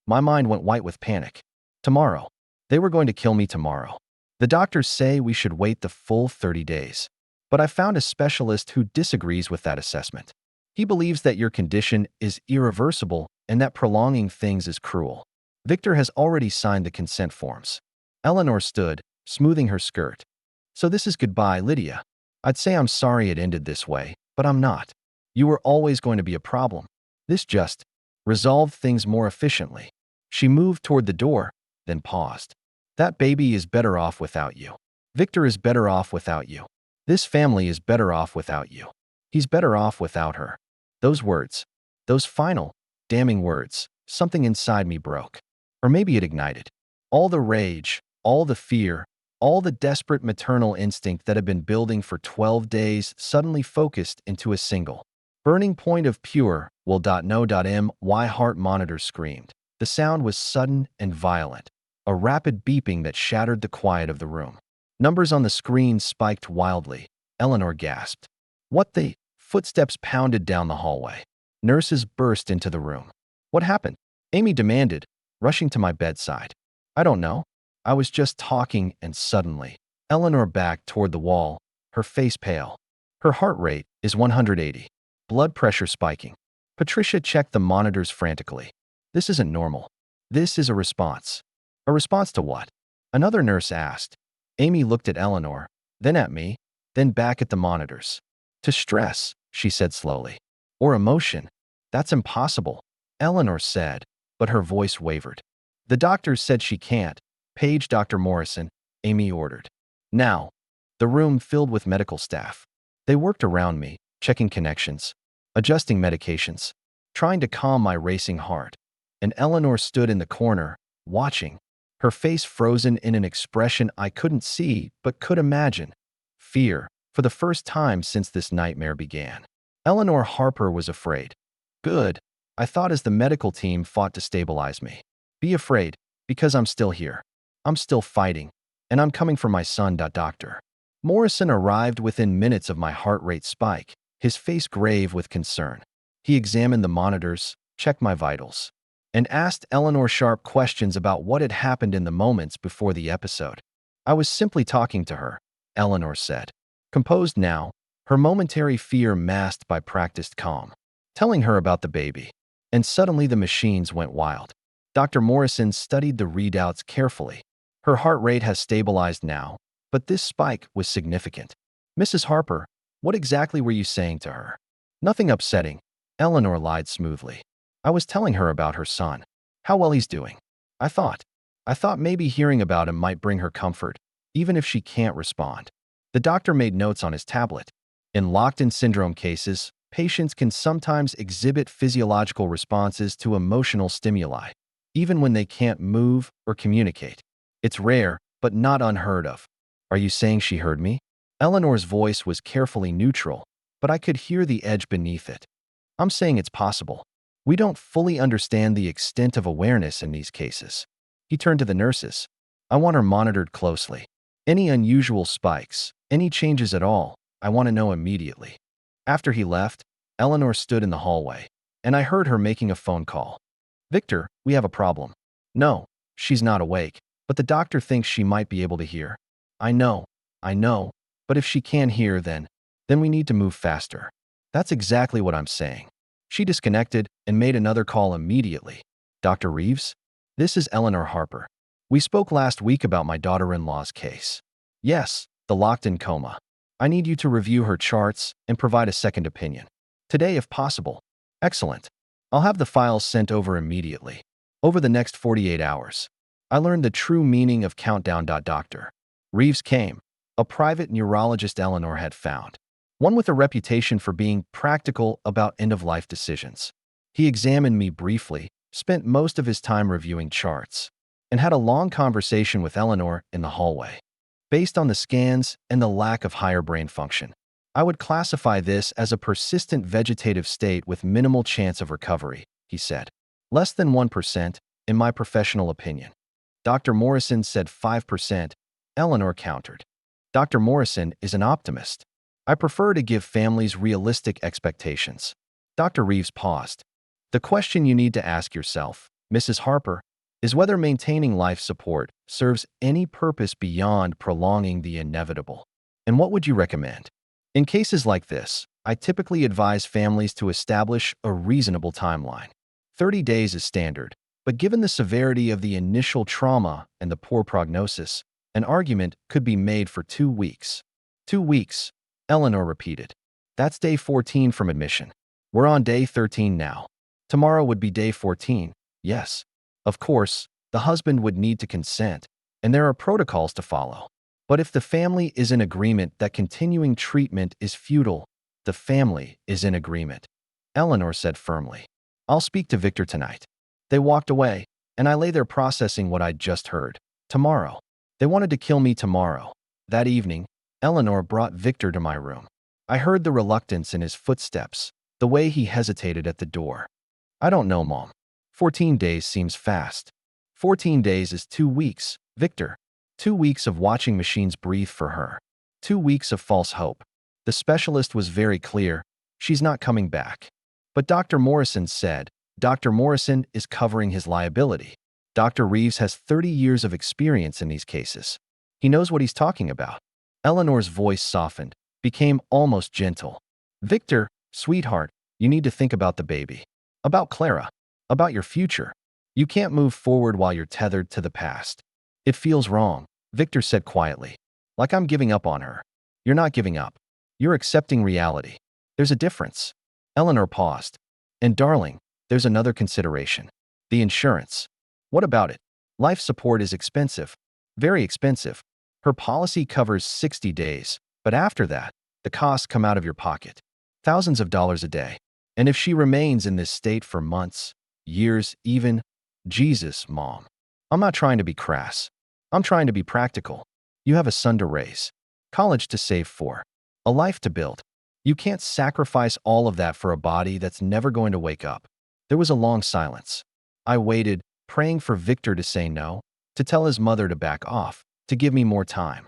My mind went white with panic. Tomorrow. They were going to kill me tomorrow. The doctors say we should wait the full 30 days. But I found a specialist who disagrees with that assessment. He believes that your condition is irreversible and that prolonging things is cruel. Victor has already signed the consent forms. Eleanor stood, smoothing her skirt. So this is goodbye, Lydia. I'd say I'm sorry it ended this way, but I'm not. You were always going to be a problem. This just resolved things more efficiently. She moved toward the door, then paused. That baby is better off without you. Victor is better off without you. This family is better off without you. He's better off without her. Those words, those final, damning words, something inside me broke. Or maybe it ignited. All the rage, all the fear, all the desperate maternal instinct that had been building for 12 days suddenly focused into a single burning point of pure, my heart monitor screamed. The sound was sudden and violent, a rapid beeping that shattered the quiet of the room. Numbers on the screen spiked wildly. Eleanor gasped. What the? Footsteps pounded down the hallway. Nurses burst into the room. What happened? Amy demanded, rushing to my bedside. I don't know. I was just talking and suddenly, Eleanor backed toward the wall, her face pale. Her heart rate is 180. Blood pressure spiking. Patricia checked the monitors frantically. This isn't normal. This is a response. A response to what? Another nurse asked. Amy looked at Eleanor, then at me, then back at the monitors. To stress, she said slowly. Or emotion. That's impossible, Eleanor said, but her voice wavered. The doctors said she can't. Page Dr. Morrison, Amy ordered. Now, the room filled with medical staff. They worked around me, checking connections, adjusting medications, trying to calm my racing heart. And Eleanor stood in the corner, watching, her face frozen in an expression I couldn't see but could imagine. Fear, for the first time since this nightmare began. Eleanor Harper was afraid. Good, I thought as the medical team fought to stabilize me. Be afraid, because I'm still here. I'm still fighting, and I'm coming for my son. Doctor Morrison arrived within minutes of my heart rate spike, his face grave with concern. He examined the monitors, checked my vitals, and asked Eleanor sharp questions about what had happened in the moments before the episode. I was simply talking to her, Eleanor said. Composed now, her momentary fear masked by practiced calm. Telling her about the baby. And suddenly the machines went wild. Dr. Morrison studied the readouts carefully. Her heart rate has stabilized now, but this spike was significant. Mrs. Harper, what exactly were you saying to her? Nothing upsetting, Eleanor lied smoothly. I was telling her about her son. How well he's doing. I thought maybe hearing about him might bring her comfort, even if she can't respond. The doctor made notes on his tablet. In locked-in syndrome cases, patients can sometimes exhibit physiological responses to emotional stimuli, even when they can't move or communicate. It's rare, but not unheard of. Are you saying she heard me? Eleanor's voice was carefully neutral, but I could hear the edge beneath it. I'm saying it's possible. We don't fully understand the extent of awareness in these cases. He turned to the nurses. I want her monitored closely. Any unusual spikes, any changes at all, I want to know immediately. After he left, Eleanor stood in the hallway, and I heard her making a phone call. Victor, we have a problem. No, she's not awake, but the doctor thinks she might be able to hear. I know, but if she can't hear, then we need to move faster. That's exactly what I'm saying. She disconnected and made another call immediately. Dr. Reeves? This is Eleanor Harper. We spoke last week about my daughter-in-law's case. Yes, the locked-in coma. I need you to review her charts and provide a second opinion. Today, if possible. Excellent. I'll have the files sent over immediately. Over the next 48 hours. I learned the true meaning of countdown. Dr. Reeves came, a private neurologist Eleanor had found, one with a reputation for being practical about end-of-life decisions. He examined me briefly, spent most of his time reviewing charts, and had a long conversation with Eleanor in the hallway. Based on the scans and the lack of higher brain function, I would classify this as a persistent vegetative state with minimal chance of recovery, he said. Less than 1%, in my professional opinion. Dr. Morrison said 5%, Eleanor countered. Dr. Morrison is an optimist. I prefer to give families realistic expectations. Dr. Reeves paused. The question you need to ask yourself, Mrs. Harper, is whether maintaining life support serves any purpose beyond prolonging the inevitable. And what would you recommend? In cases like this, I typically advise families to establish a reasonable timeline. 30 days is standard, but given the severity of the initial trauma and the poor prognosis, an argument could be made for 2 weeks. 2 weeks, Eleanor repeated. That's day 14 from admission. We're on day 13 now. Tomorrow would be day 14, yes. Of course, the husband would need to consent, and there are protocols to follow. But if the family is in agreement that continuing treatment is futile, the family is in agreement, Eleanor said firmly. I'll speak to Victor tonight. They walked away, and I lay there processing what I'd just heard. Tomorrow. They wanted to kill me tomorrow. That evening, Eleanor brought Victor to my room. I heard the reluctance in his footsteps, the way he hesitated at the door. I don't know, Mom. 14 days seems fast. 14 days is 2 weeks, Victor. 2 weeks of watching machines breathe for her. 2 weeks of false hope. The specialist was very clear. She's not coming back. But Dr. Morrison said, Dr. Morrison is covering his liability. Dr. Reeves has 30 years of experience in these cases. He knows what he's talking about. Eleanor's voice softened, became almost gentle. Victor, sweetheart, you need to think about the baby. About Clara. About your future. You can't move forward while you're tethered to the past. It feels wrong, Victor said quietly. Like I'm giving up on her. You're not giving up. You're accepting reality. There's a difference. Eleanor paused. And darling, there's another consideration. The insurance. What about it? Life support is expensive. Very expensive. Her policy covers 60 days, but after that, the costs come out of your pocket. Thousands of dollars a day. And if she remains in this state for months, years even, Jesus, Mom. I'm not trying to be crass. I'm trying to be practical. You have a son to raise. College to save for. A life to build. You can't sacrifice all of that for a body that's never going to wake up. There was a long silence. I waited, praying for Victor to say no, to tell his mother to back off, to give me more time.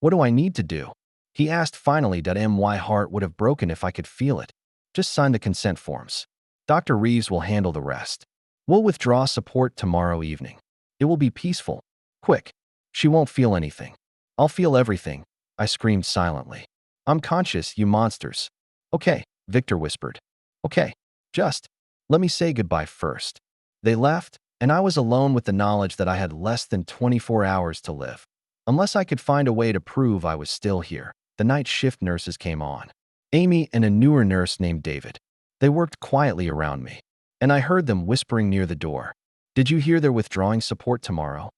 What do I need to do? He asked finally. My heart would have broken if I could feel it. Just sign the consent forms. Dr. Reeves will handle the rest. We'll withdraw support tomorrow evening. It will be peaceful. Quick. She won't feel anything. I'll feel everything, I screamed silently. I'm conscious, you monsters. Okay, Victor whispered. Okay, just let me say goodbye first. They left, and I was alone with the knowledge that I had less than 24 hours to live. Unless I could find a way to prove I was still here, the night shift nurses came on. Amy and a newer nurse named David. They worked quietly around me, and I heard them whispering near the door. Did you hear they're withdrawing support tomorrow?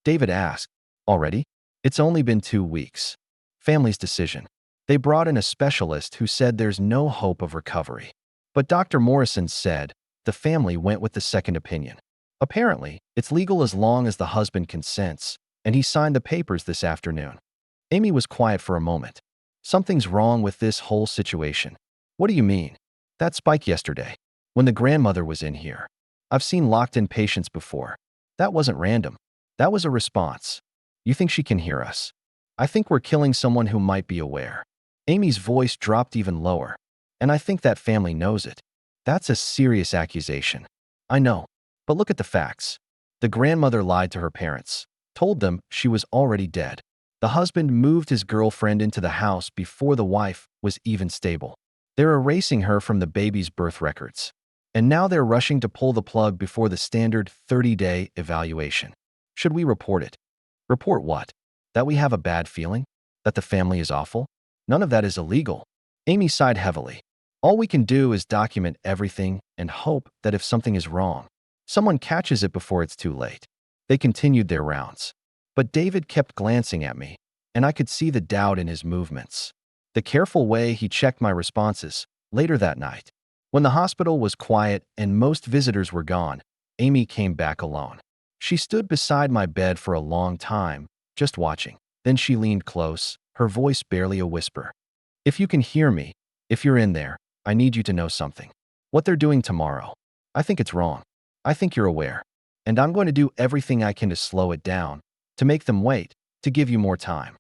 David asked. Already? It's only been 2 weeks. Family's decision. They brought in a specialist who said there's no hope of recovery. But Dr. Morrison said the family went with the second opinion. Apparently, it's legal as long as the husband consents, and he signed the papers this afternoon. Amy was quiet for a moment. Something's wrong with this whole situation. What do you mean? That spike yesterday, when the grandmother was in here. I've seen locked-in patients before. That wasn't random. That was a response. You think she can hear us? I think we're killing someone who might be aware. Amy's voice dropped even lower. And I think that family knows it. That's a serious accusation. I know. But look at the facts. The grandmother lied to her parents, told them she was already dead. The husband moved his girlfriend into the house before the wife was even stable. They're erasing her from the baby's birth records. And now they're rushing to pull the plug before the standard 30-day evaluation. Should we report it? Report what? That we have a bad feeling? That the family is awful? None of that is illegal. Amy sighed heavily. All we can do is document everything and hope that if something is wrong, someone catches it before it's too late. They continued their rounds. But David kept glancing at me, and I could see the doubt in his movements. The careful way he checked my responses. Later that night, when the hospital was quiet and most visitors were gone, Amy came back alone. She stood beside my bed for a long time, just watching. Then she leaned close, her voice barely a whisper. If you can hear me, if you're in there, I need you to know something. What they're doing tomorrow, I think it's wrong. I think you're aware. And I'm going to do everything I can to slow it down, to make them wait, to give you more time.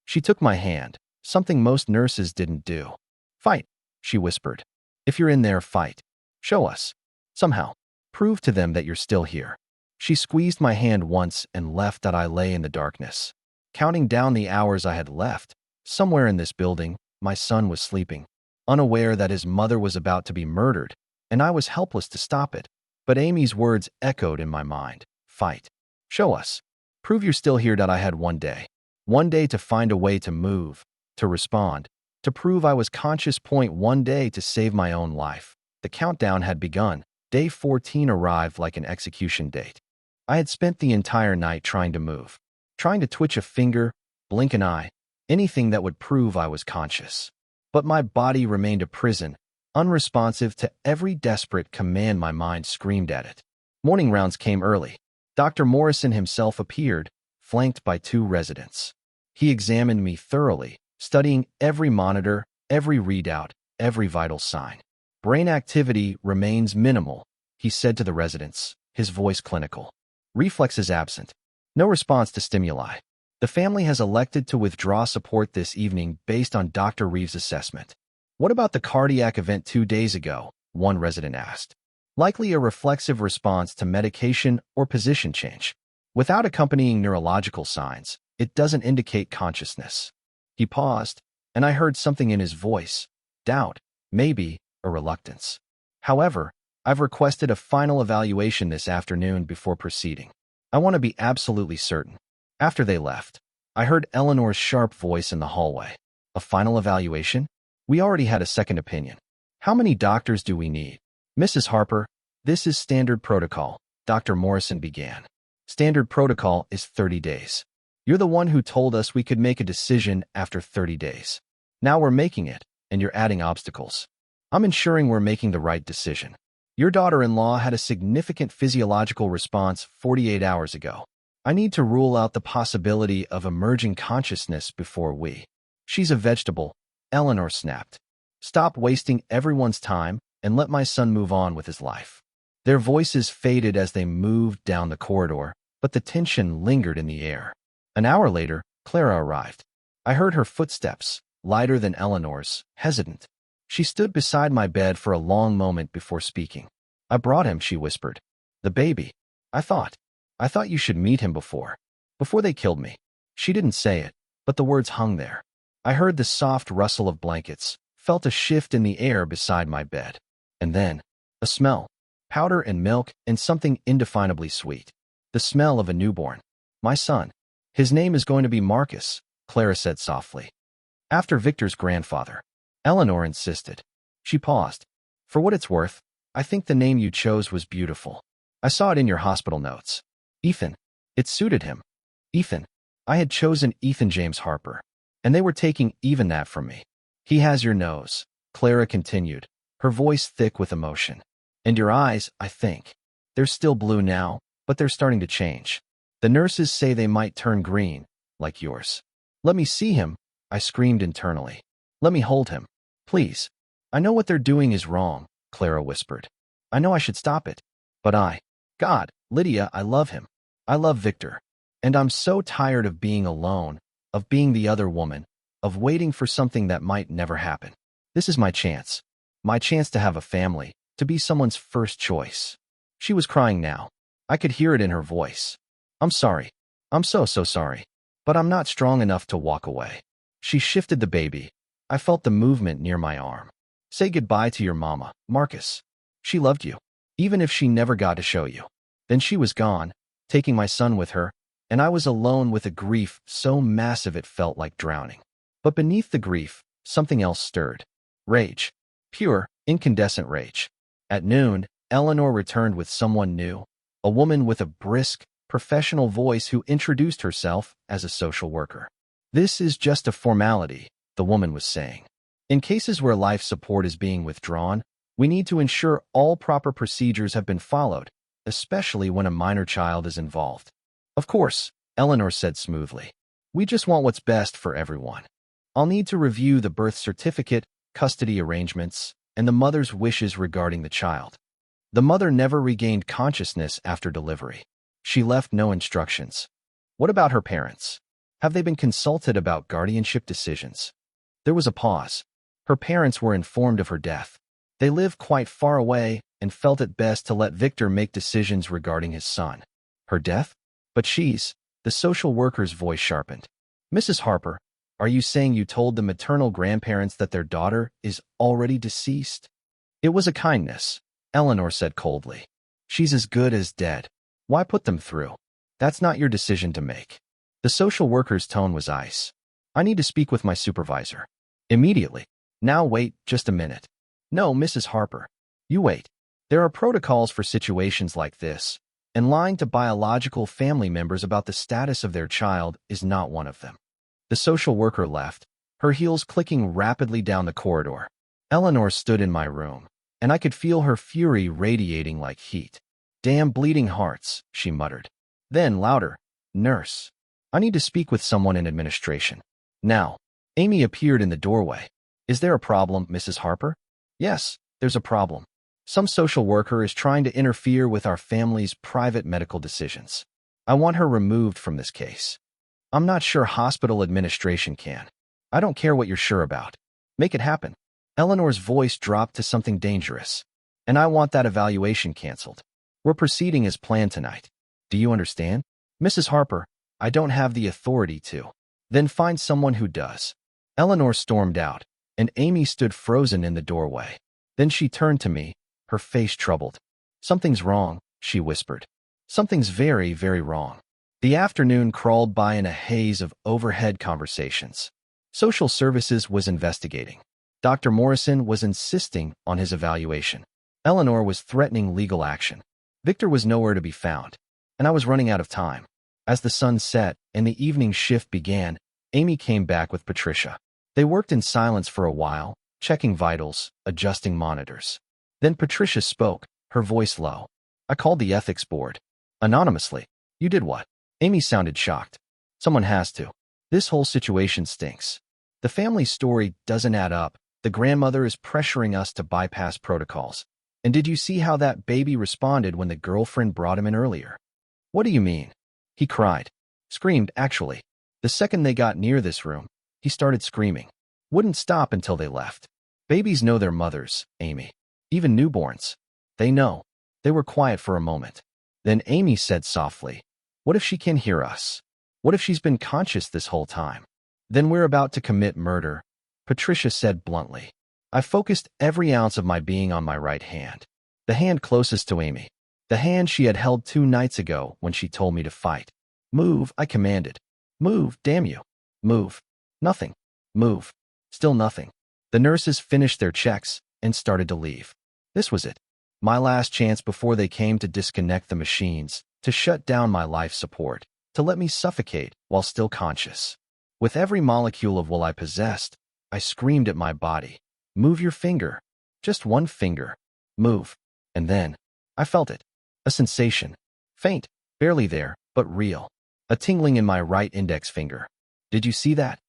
She took my hand, something most nurses didn't do. Fight, she whispered. If you're in there, fight. Show us. Somehow. Prove to them that you're still here. She squeezed my hand once and left that I lay in the darkness. Counting down the hours I had left, somewhere in this building, my son was sleeping, unaware that his mother was about to be murdered, and I was helpless to stop it. But Amy's words echoed in my mind. Fight. Show us. Prove you're still here. That I had one day. One day to find a way to move, to respond, to prove I was conscious. One day to save my own life. The countdown had begun. Day 14 arrived like an execution date. I had spent the entire night trying to move, trying to twitch a finger, blink an eye, anything that would prove I was conscious. But my body remained a prison, unresponsive to every desperate command my mind screamed at it. Morning rounds came early. Dr. Morrison himself appeared, flanked by 2 residents. He examined me thoroughly, studying every monitor, every readout, every vital sign. Brain activity remains minimal, he said to the residents, his voice clinical. Reflexes absent. No response to stimuli. The family has elected to withdraw support this evening based on Dr. Reeves' assessment. What about the cardiac event 2 days ago? One resident asked. Likely a reflexive response to medication or position change. Without accompanying neurological signs, it doesn't indicate consciousness. He paused, and I heard something in his voice. Doubt, maybe, a reluctance. However, I've requested a final evaluation this afternoon before proceeding. I want to be absolutely certain. After they left, I heard Eleanor's sharp voice in the hallway. A final evaluation? We already had a second opinion. How many doctors do we need? Mrs. Harper, this is standard protocol, Dr. Morrison began. Standard protocol is 30 days. You're the one who told us we could make a decision after 30 days. Now we're making it, and you're adding obstacles. I'm ensuring we're making the right decision. Your daughter-in-law had a significant physiological response 48 hours ago. I need to rule out the possibility of emerging consciousness before we. She's a vegetable, Eleanor snapped. Stop wasting everyone's time and let my son move on with his life. Their voices faded as they moved down the corridor, but the tension lingered in the air. An hour later, Clara arrived. I heard her footsteps, lighter than Eleanor's, hesitant. She stood beside my bed for a long moment before speaking. I brought him, she whispered. The baby. I thought you should meet him before they killed me. She didn't say it, but the words hung there. I heard the soft rustle of blankets, felt a shift in the air beside my bed. And then, a smell. Powder and milk and something indefinably sweet. The smell of a newborn. My son. His name is going to be Marcus, Clara said softly. After Victor's grandfather. Eleanor insisted. She paused. For what it's worth, I think the name you chose was beautiful. I saw it in your hospital notes. Ethan. It suited him. Ethan. I had chosen Ethan James Harper. And they were taking even that from me. He has your nose, Clara continued, her voice thick with emotion. And your eyes, I think. They're still blue now, but they're starting to change. The nurses say they might turn green, like yours. Let me see him, I screamed internally. Let me hold him. Please. I know what they're doing is wrong, Clara whispered. I know I should stop it. But God, Lydia, I love him. I love Victor. And I'm so tired of being alone, of being the other woman, of waiting for something that might never happen. This is my chance. My chance to have a family, to be someone's first choice. She was crying now. I could hear it in her voice. I'm sorry. I'm so sorry. But I'm not strong enough to walk away. She shifted the baby. I felt the movement near my arm. Say goodbye to your mama, Marcus. She loved you, even if she never got to show you. Then she was gone, taking my son with her, and I was alone with a grief so massive it felt like drowning. But beneath the grief, something else stirred. Rage. Pure, incandescent rage. At noon, Eleanor returned with someone new, a woman with a brisk, professional voice who introduced herself as a social worker. This is just a formality, the woman was saying. In cases where life support is being withdrawn, we need to ensure all proper procedures have been followed, especially when a minor child is involved. Of course, Eleanor said smoothly. We just want what's best for everyone. I'll need to review the birth certificate, custody arrangements, and the mother's wishes regarding the child. The mother never regained consciousness after delivery. She left no instructions. What about her parents? Have they been consulted about guardianship decisions? There was a pause. Her parents were informed of her death. They live quite far away and felt it best to let Victor make decisions regarding his son. Her death? But the social worker's voice sharpened. Mrs. Harper, are you saying you told the maternal grandparents that their daughter is already deceased? It was a kindness, Eleanor said coldly. She's as good as dead. Why put them through? That's not your decision to make. The social worker's tone was ice. I need to speak with my supervisor. Immediately. Now wait just a minute. No, Mrs. Harper. You wait. There are protocols for situations like this, and lying to biological family members about the status of their child is not one of them. The social worker left, her heels clicking rapidly down the corridor. Eleanor stood in my room, and I could feel her fury radiating like heat. Damn bleeding hearts, she muttered. Then, louder, nurse. I need to speak with someone in administration. Now. Amy appeared in the doorway. Is there a problem, Mrs. Harper? Yes, there's a problem. Some social worker is trying to interfere with our family's private medical decisions. I want her removed from this case. I'm not sure hospital administration can. I don't care what you're sure about. Make it happen. Eleanor's voice dropped to something dangerous. And I want that evaluation canceled. We're proceeding as planned tonight. Do you understand? Mrs. Harper, I don't have the authority to. Then find someone who does. Eleanor stormed out, and Amy stood frozen in the doorway. Then she turned to me, her face troubled. Something's wrong, she whispered. Something's very, very wrong. The afternoon crawled by in a haze of overhead conversations. Social services was investigating. Dr. Morrison was insisting on his evaluation. Eleanor was threatening legal action. Victor was nowhere to be found, and I was running out of time. As the sun set and the evening shift began, Amy came back with Patricia. They worked in silence for a while, checking vitals, adjusting monitors. Then Patricia spoke, her voice low. I called the ethics board. Anonymously. You did what? Amy sounded shocked. Someone has to. This whole situation stinks. The family story doesn't add up. The grandmother is pressuring us to bypass protocols. And did you see how that baby responded when the girlfriend brought him in earlier? What do you mean? He cried. Screamed, actually. The second they got near this room, he started screaming. Wouldn't stop until they left. Babies know their mothers, Amy. Even newborns. They know. They were quiet for a moment. Then Amy said softly, what if she can hear us? What if she's been conscious this whole time? Then we're about to commit murder, Patricia said bluntly. I focused every ounce of my being on my right hand. The hand closest to Amy. The hand she had held 2 nights ago when she told me to fight. Move, I commanded. Move, damn you. Move. Nothing. Move. Still nothing. The nurses finished their checks and started to leave. This was it. My last chance before they came to disconnect the machines, to shut down my life support, to let me suffocate while still conscious. With every molecule of will I possessed, I screamed at my body. Move your finger. Just one finger. Move. And then, I felt it. A sensation. Faint, barely there, but real. A tingling in my right index finger. Did you see that?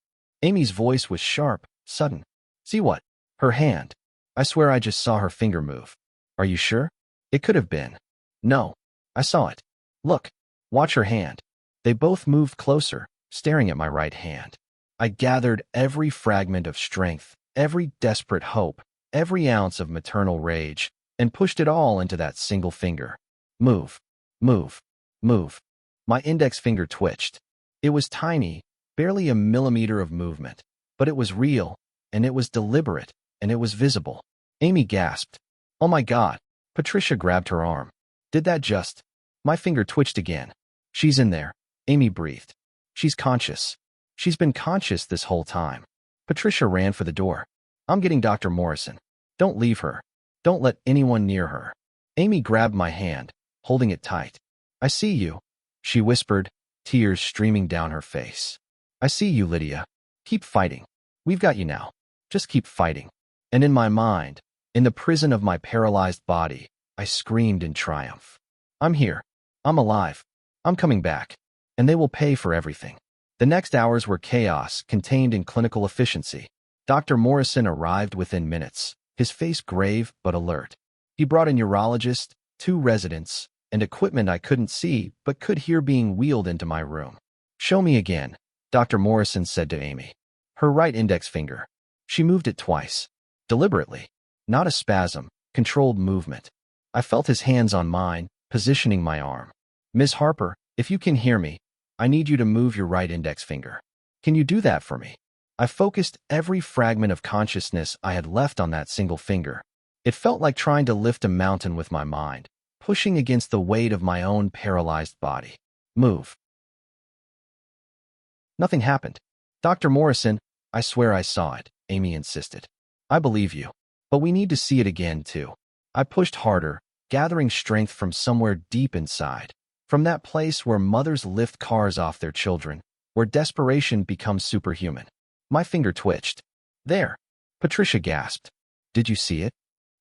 Amy's voice was sharp, sudden. See what? Her hand. I swear I just saw her finger move. Are you sure? It could have been. No. I saw it. Look. Watch her hand. They both moved closer, staring at my right hand. I gathered every fragment of strength, every desperate hope, every ounce of maternal rage, and pushed it all into that single finger. Move, move, move. My index finger twitched. It was tiny, barely a millimeter of movement, but it was real, and it was deliberate, and it was visible. Amy gasped. Oh my God. Patricia grabbed her arm. Did that just... My finger twitched again. She's in there, Amy breathed. She's conscious. She's been conscious this whole time. Patricia ran for the door. I'm getting Dr. Morrison. Don't leave her. Don't let anyone near her. Amy grabbed my hand, holding it tight. I see you, she whispered, tears streaming down her face. I see you, Lydia. Keep fighting. We've got you now. Just keep fighting. And in my mind, in the prison of my paralyzed body, I screamed in triumph. I'm here. I'm alive. I'm coming back. And they will pay for everything. The next hours were chaos contained in clinical efficiency. Dr. Morrison arrived within minutes, his face grave but alert. He brought a neurologist, 2 residents, and equipment I couldn't see but could hear being wheeled into my room. Show me again, Dr. Morrison said to Amy. Her right index finger. She moved it twice. Deliberately. Not a spasm, controlled movement. I felt his hands on mine, positioning my arm. Ms. Harper, if you can hear me, I need you to move your right index finger. Can you do that for me? I focused every fragment of consciousness I had left on that single finger. It felt like trying to lift a mountain with my mind, pushing against the weight of my own paralyzed body. Move. Nothing happened. Dr. Morrison, I swear I saw it, Amy insisted. I believe you. But we need to see it again, too. I pushed harder, gathering strength from somewhere deep inside. From that place where mothers lift cars off their children, where desperation becomes superhuman. My finger twitched. There. Patricia gasped. Did you see it?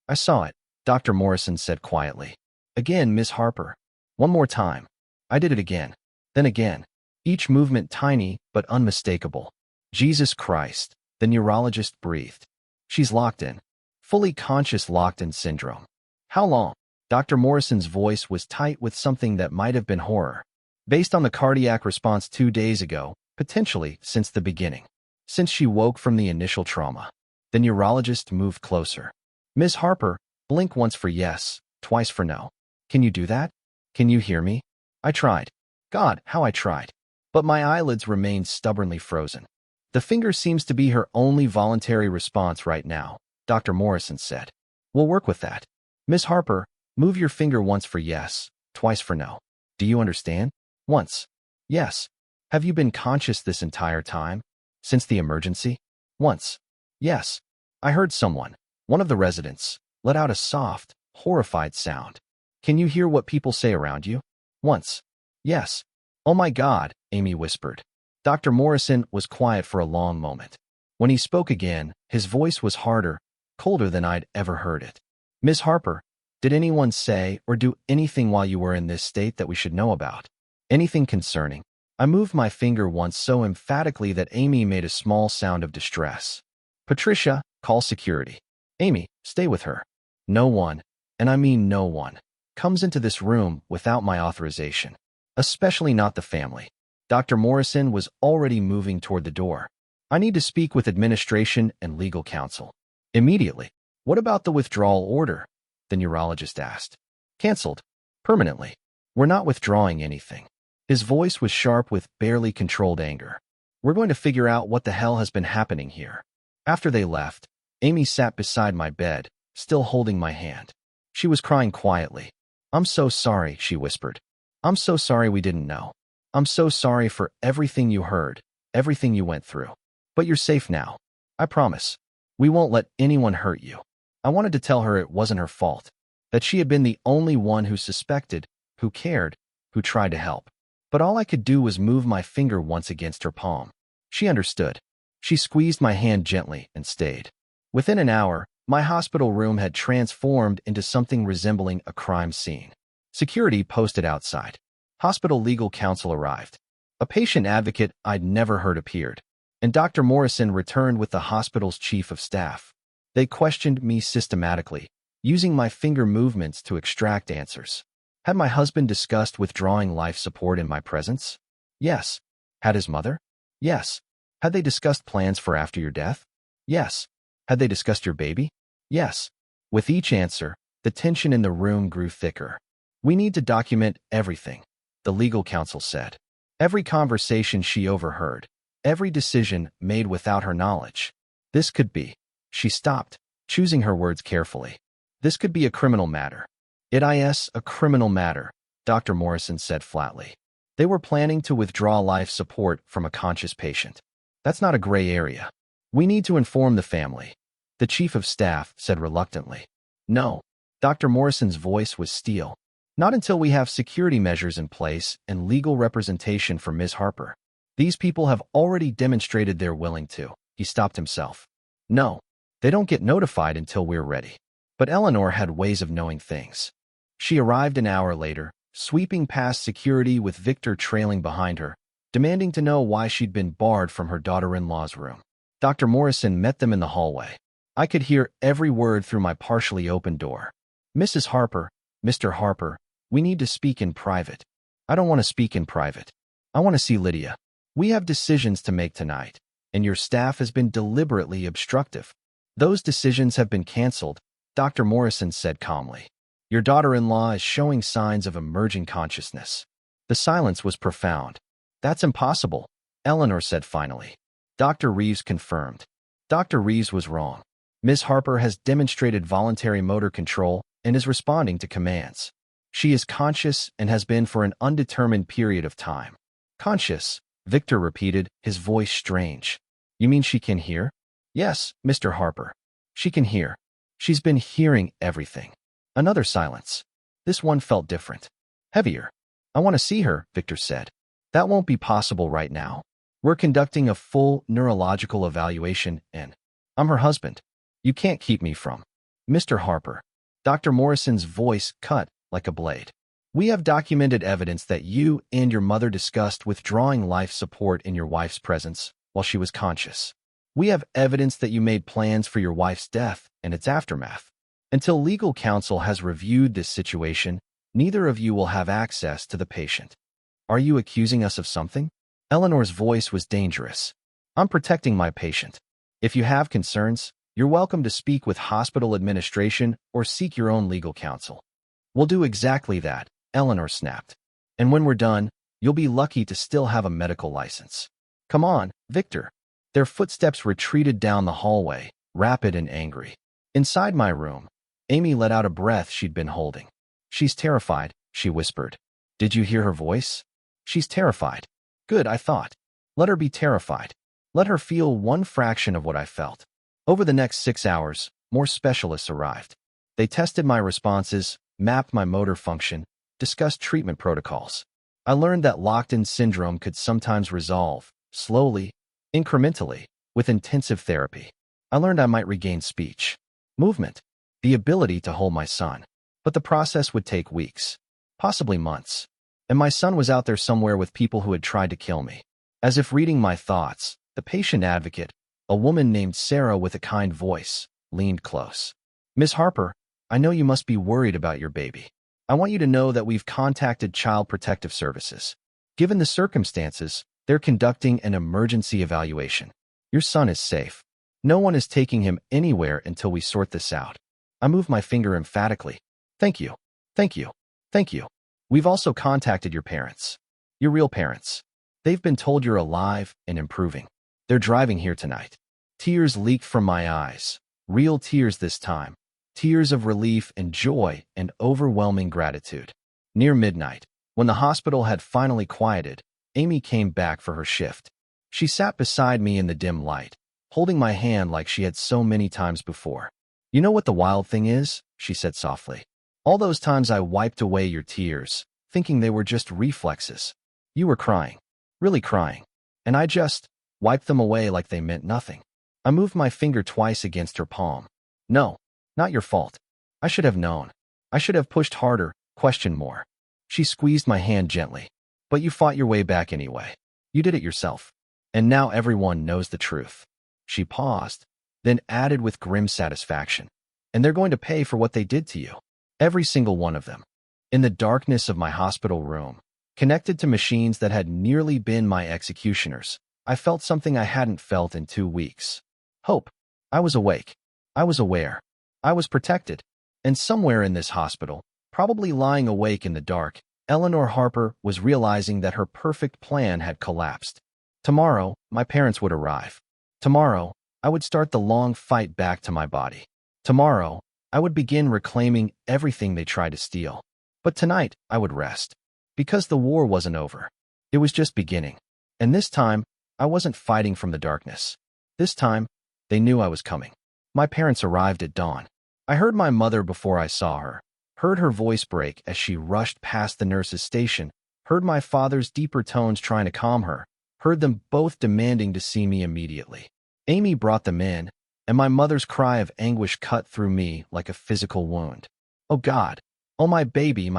I saw it, Dr. Morrison said quietly. Again, Miss Harper. One more time. I did it again. Then again. Each movement tiny but unmistakable. Jesus Christ, the neurologist breathed. She's locked in. Fully conscious locked-in syndrome. How long? Dr. Morrison's voice was tight with something that might have been horror. Based on the cardiac response 2 days ago, potentially since the beginning. Since she woke from the initial trauma. The neurologist moved closer. Ms. Harper, blink once for yes, twice for no. Can you do that? Can you hear me? I tried. God, how I tried. But my eyelids remained stubbornly frozen. The finger seems to be her only voluntary response right now, Dr. Morrison said. We'll work with that. Ms. Harper, move your finger once for yes, twice for no. Do you understand? Once. Yes. Have you been conscious this entire time? Since the emergency? Once. Yes. I heard someone, one of the residents, let out a soft, horrified sound. Can you hear what people say around you? Once. Yes. Oh my God, Amy whispered. Dr. Morrison was quiet for a long moment. When he spoke again, his voice was harder, colder than I'd ever heard it. Ms. Harper, did anyone say or do anything while you were in this state that we should know about? Anything concerning? I moved my finger once so emphatically that Amy made a small sound of distress. Patricia, call security. Amy, stay with her. No one, and I mean no one, comes into this room without my authorization. Especially not the family. Dr. Morrison was already moving toward the door. I need to speak with administration and legal counsel. Immediately. What about the withdrawal order? The neurologist asked. Cancelled. Permanently. We're not withdrawing anything. His voice was sharp with barely controlled anger. We're going to figure out what the hell has been happening here. After they left, Amy sat beside my bed, still holding my hand. She was crying quietly. I'm so sorry, she whispered. I'm so sorry we didn't know. I'm so sorry for everything you heard, everything you went through. But you're safe now. I promise. We won't let anyone hurt you. I wanted to tell her it wasn't her fault, that she had been the only one who suspected, who cared, who tried to help. But all I could do was move my finger once against her palm. She understood. She squeezed my hand gently and stayed. Within an hour, my hospital room had transformed into something resembling a crime scene. Security posted outside. Hospital legal counsel arrived. A patient advocate I'd never heard appeared. And Dr. Morrison returned with the hospital's chief of staff. They questioned me systematically, using my finger movements to extract answers. Had my husband discussed withdrawing life support in my presence? Yes. Had his mother? Yes. Had they discussed plans for after your death? Yes. Had they discussed your baby? Yes. With each answer, the tension in the room grew thicker. We need to document everything, the legal counsel said. Every conversation she overheard, every decision made without her knowledge. This could be. She stopped, choosing her words carefully. This could be a criminal matter. It is a criminal matter, Dr. Morrison said flatly. They were planning to withdraw life support from a conscious patient. That's not a gray area. We need to inform the family, the chief of staff said reluctantly. No. Dr. Morrison's voice was steel. Not until we have security measures in place and legal representation for Ms. Harper. These people have already demonstrated they're willing to. He stopped himself. No. They don't get notified until we're ready. But Eleanor had ways of knowing things. She arrived an hour later, sweeping past security with Victor trailing behind her, demanding to know why she'd been barred from her daughter-in-law's room. Dr. Morrison met them in the hallway. I could hear every word through my partially open door. Mrs. Harper, Mr. Harper, we need to speak in private. I don't want to speak in private. I want to see Lydia. We have decisions to make tonight, and your staff has been deliberately obstructive. Those decisions have been canceled, Dr. Morrison said calmly. Your daughter-in-law is showing signs of emerging consciousness. The silence was profound. That's impossible, Eleanor said finally. Dr. Reeves confirmed. Dr. Reeves was wrong. Ms. Harper has demonstrated voluntary motor control and is responding to commands. She is conscious and has been for an undetermined period of time. Conscious, Victor repeated, his voice strange. You mean she can hear? Yes, Mr. Harper. She can hear. She's been hearing everything. Another silence. This one felt different. Heavier. I want to see her, Victor said. That won't be possible right now. We're conducting a full neurological evaluation and I'm her husband. You can't keep me from. Mr. Harper. Dr. Morrison's voice cut like a blade. We have documented evidence that you and your mother discussed withdrawing life support in your wife's presence while she was conscious. We have evidence that you made plans for your wife's death and its aftermath. Until legal counsel has reviewed this situation, neither of you will have access to the patient. Are you accusing us of something? Eleanor's voice was dangerous. I'm protecting my patient. If you have concerns, you're welcome to speak with hospital administration or seek your own legal counsel. We'll do exactly that, Eleanor snapped. And when we're done, you'll be lucky to still have a medical license. Come on, Victor. Their footsteps retreated down the hallway, rapid and angry. Inside my room, Amy let out a breath she'd been holding. She's terrified, she whispered. Did you hear her voice? She's terrified. Good, I thought. Let her be terrified. Let her feel one fraction of what I felt. Over the next 6 hours, more specialists arrived. They tested my responses, mapped my motor function, discussed treatment protocols. I learned that locked-in syndrome could sometimes resolve, slowly, incrementally, with intensive therapy. I learned I might regain speech, movement, the ability to hold my son. But the process would take weeks, possibly months. And my son was out there somewhere with people who had tried to kill me. As if reading my thoughts, the patient advocate, a woman named Sarah with a kind voice, leaned close. Ms. Harper, I know you must be worried about your baby. I want you to know that we've contacted Child Protective Services. Given the circumstances, they're conducting an emergency evaluation. Your son is safe. No one is taking him anywhere until we sort this out. I moved my finger emphatically. Thank you. Thank you. Thank you. We've also contacted your parents. Your real parents. They've been told you're alive and improving. They're driving here tonight. Tears leaked from my eyes. Real tears this time. Tears of relief and joy and overwhelming gratitude. Near midnight, when the hospital had finally quieted, Amy came back for her shift. She sat beside me in the dim light, holding my hand like she had so many times before. You know what the wild thing is? She said softly. All those times I wiped away your tears, thinking they were just reflexes. You were crying. Really crying. And I just wiped them away like they meant nothing. I moved my finger twice against her palm. No, not your fault. I should have known. I should have pushed harder, questioned more. She squeezed my hand gently. But you fought your way back anyway. You did it yourself. And now everyone knows the truth. She paused, then added with grim satisfaction. And they're going to pay for what they did to you. Every single one of them. In the darkness of my hospital room, connected to machines that had nearly been my executioners, I felt something I hadn't felt in 2 weeks. Hope. I was awake. I was aware. I was protected. And somewhere in this hospital, probably lying awake in the dark, Eleanor Harper was realizing that her perfect plan had collapsed. Tomorrow, my parents would arrive. Tomorrow, I would start the long fight back to my body. Tomorrow, I would begin reclaiming everything they tried to steal. But tonight, I would rest. Because the war wasn't over. It was just beginning. And this time, I wasn't fighting from the darkness. This time, they knew I was coming. My parents arrived at dawn. I heard my mother before I saw her, heard her voice break as she rushed past the nurse's station, heard my father's deeper tones trying to calm her, heard them both demanding to see me immediately. Amy brought them in, and my mother's cry of anguish cut through me like a physical wound. Oh God! Oh my baby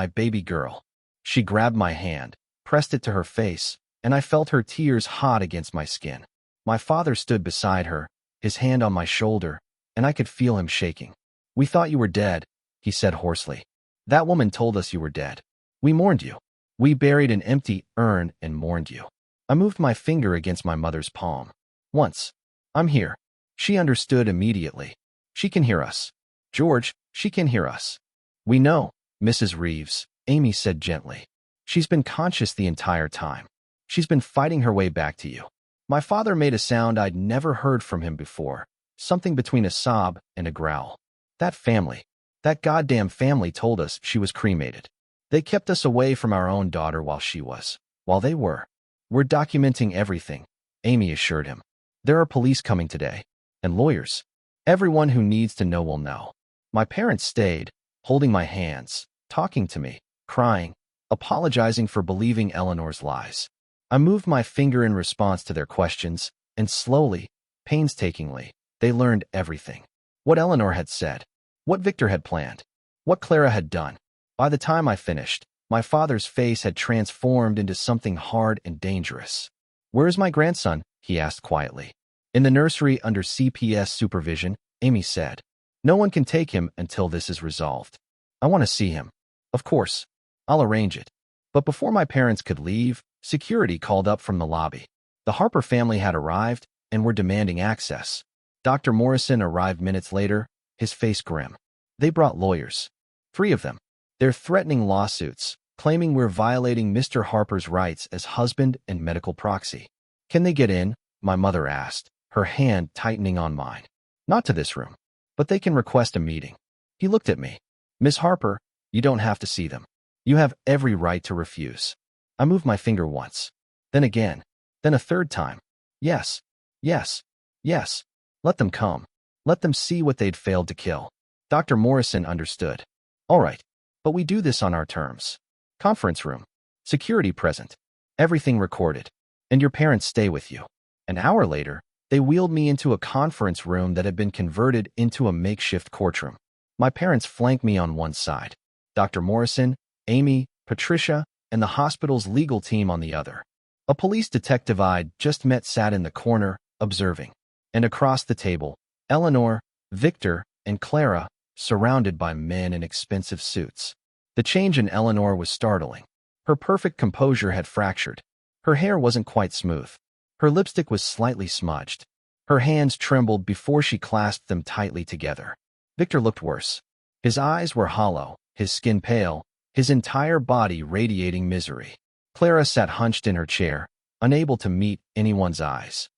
girl! She grabbed my hand, pressed it to her face, and I felt her tears hot against my skin. My father stood beside her, his hand on my shoulder, and I could feel him shaking. "We thought you were dead," he said hoarsely. "That woman told us you were dead. We mourned you. We buried an empty urn and mourned you." I moved my finger against my mother's palm. "Once. I'm here." She understood immediately. "She can hear us. George, she can hear us." "We know, Mrs. Reeves," Amy said gently. "She's been conscious the entire time. She's been fighting her way back to you." My father made a sound I'd never heard from him before, something between a sob and a growl. "That family, that goddamn family told us she was cremated. They kept us away from our own daughter while they were. We're documenting everything," Amy assured him. "There are police coming today, and lawyers. Everyone who needs to know will know." My parents stayed, holding my hands, talking to me, crying, apologizing for believing Eleanor's lies. I moved my finger in response to their questions, and slowly, painstakingly, they learned everything. What Eleanor had said, what Victor had planned, what Clara had done. By the time I finished, my father's face had transformed into something hard and dangerous. "Where is my grandson?" he asked quietly. "In the nursery under CPS supervision," Amy said. "No one can take him until this is resolved." "I want to see him." "Of course. I'll arrange it." But before my parents could leave, security called up from the lobby. The Harper family had arrived and were demanding access. Dr. Morrison arrived minutes later, his face grim. They brought lawyers. 3 of them. They're threatening lawsuits, claiming we're violating Mr. Harper's rights as husband and medical proxy. "Can they get in?" my mother asked, her hand tightening on mine. "Not to this room, but they can request a meeting." He looked at me. "Miss Harper, you don't have to see them. You have every right to refuse." I moved my finger once, then again, then a third time. Yes, yes, yes. Let them come. Let them see what they'd failed to kill. Dr. Morrison understood. "All right, but we do this on our terms. Conference room. Security present. Everything recorded. And your parents stay with you." An hour later, they wheeled me into a conference room that had been converted into a makeshift courtroom. My parents flanked me on one side. Dr. Morrison, Amy, Patricia, and the hospital's legal team on the other. A police detective I'd just met sat in the corner, observing. And across the table, Eleanor, Victor, and Clara, surrounded by men in expensive suits. The change in Eleanor was startling. Her perfect composure had fractured. Her hair wasn't quite smooth. Her lipstick was slightly smudged. Her hands trembled before she clasped them tightly together. Victor looked worse. His eyes were hollow, his skin pale, his entire body radiating misery. Clara sat hunched in her chair, unable to meet anyone's eyes.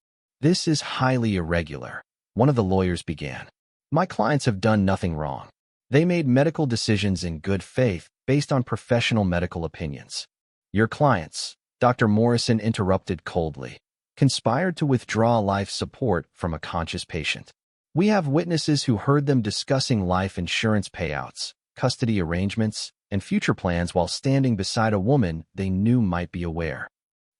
"This is highly irregular," one of the lawyers began. "My clients have done nothing wrong. They made medical decisions in good faith based on professional medical opinions. Your clients," Dr. Morrison interrupted coldly, "conspired to withdraw life support from a conscious patient. We have witnesses who heard them discussing life insurance payouts, custody arrangements, and future plans while standing beside a woman they knew might be aware.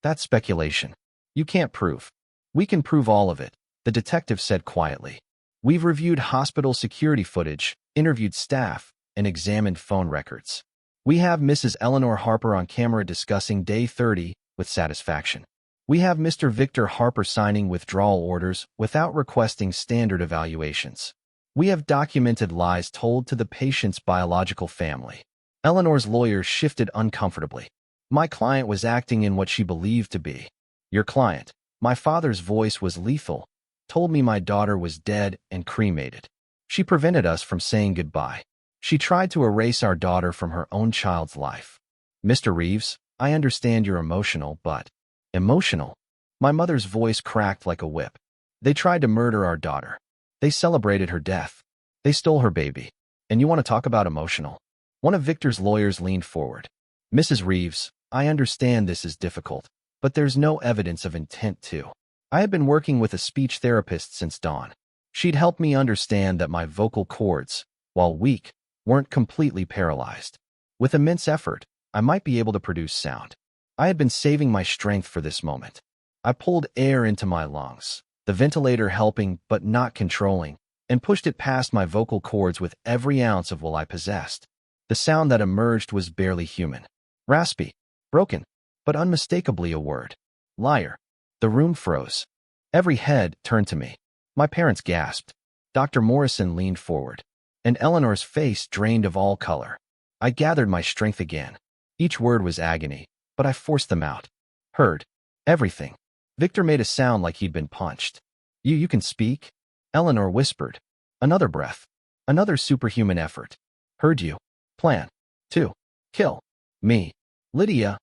That's speculation. You can't prove." "We can prove all of it," the detective said quietly. "We've reviewed hospital security footage, interviewed staff, and examined phone records. We have Mrs. Eleanor Harper on camera discussing day 30 with satisfaction. We have Mr. Victor Harper signing withdrawal orders without requesting standard evaluations. We have documented lies told to the patient's biological family." Eleanor's lawyer shifted uncomfortably. "My client was acting in what she believed to be." "Your client," My father's voice was lethal, told me my daughter was dead and cremated. She prevented us from saying goodbye. She tried to erase our daughter from her own child's life. Mr. Reeves, I understand you're emotional, but… Emotional? My mother's voice cracked like a whip. They tried to murder our daughter. They celebrated her death. They stole her baby. And you want to talk about emotional? One of Victor's lawyers leaned forward. Mrs. Reeves, I understand this is difficult, but there's no evidence of intent to. I had been working with a speech therapist since dawn. She'd helped me understand that my vocal cords, while weak, weren't completely paralyzed. With immense effort, I might be able to produce sound. I had been saving my strength for this moment. I pulled air into my lungs, the ventilator helping but not controlling, and pushed it past my vocal cords with every ounce of will I possessed. The sound that emerged was barely human. Raspy, broken, but unmistakably a word. Liar. The room froze. Every head turned to me. My parents gasped. Dr. Morrison leaned forward, and Eleanor's face drained of all color. I gathered my strength again. Each word was agony, but I forced them out. Heard. Everything. Victor made a sound like he'd been punched. You can speak? Eleanor whispered. Another breath. Another superhuman effort. Heard you. Plan. To. Kill. Me. Lydia.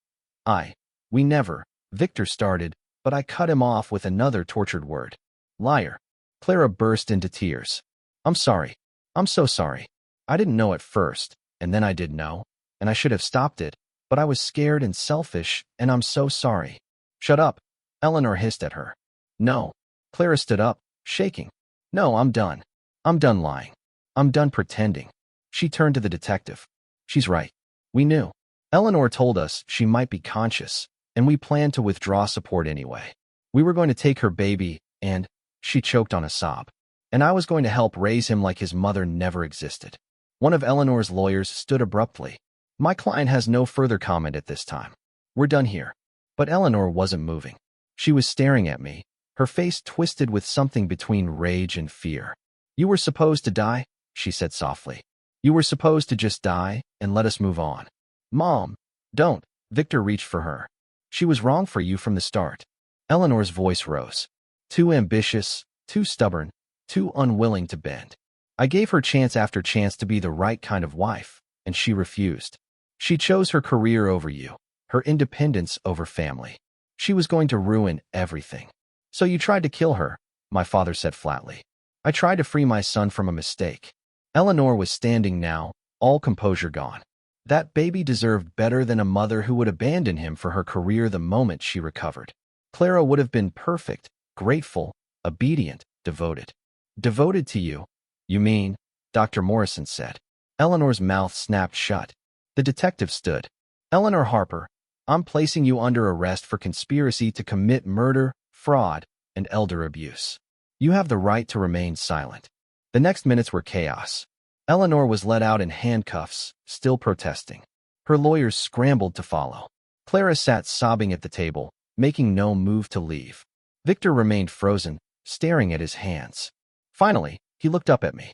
We never. Victor started, but I cut him off with another tortured word. Liar. Clara burst into tears. I'm sorry. I'm so sorry. I didn't know at first, and then I did know, and I should have stopped it, but I was scared and selfish, and I'm so sorry. Shut up. Eleanor hissed at her. No. Clara stood up, shaking. No, I'm done. I'm done lying. I'm done pretending. She turned to the detective. She's right. We knew. Eleanor told us she might be conscious, and we planned to withdraw support anyway. We were going to take her baby, and… She choked on a sob. And I was going to help raise him like his mother never existed. One of Eleanor's lawyers stood abruptly. My client has no further comment at this time. We're done here. But Eleanor wasn't moving. She was staring at me, her face twisted with something between rage and fear. You were supposed to die, she said softly. You were supposed to just die and let us move on. Mom, don't. Victor reached for her. She was wrong for you from the start. Eleanor's voice rose. Too ambitious, too stubborn, too unwilling to bend. I gave her chance after chance to be the right kind of wife, and she refused. She chose her career over you, her independence over family. She was going to ruin everything. So you tried to kill her, my father said flatly. I tried to free my son from a mistake. Eleanor was standing now, all composure gone. That baby deserved better than a mother who would abandon him for her career the moment she recovered. Clara would have been perfect, grateful, obedient, devoted. Devoted to you? You mean? Dr. Morrison said. Eleanor's mouth snapped shut. The detective stood. Eleanor Harper, I'm placing you under arrest for conspiracy to commit murder, fraud, and elder abuse. You have the right to remain silent. The next minutes were chaos. Eleanor was let out in handcuffs, still protesting. Her lawyers scrambled to follow. Clara sat sobbing at the table, making no move to leave. Victor remained frozen, staring at his hands. Finally, he looked up at me.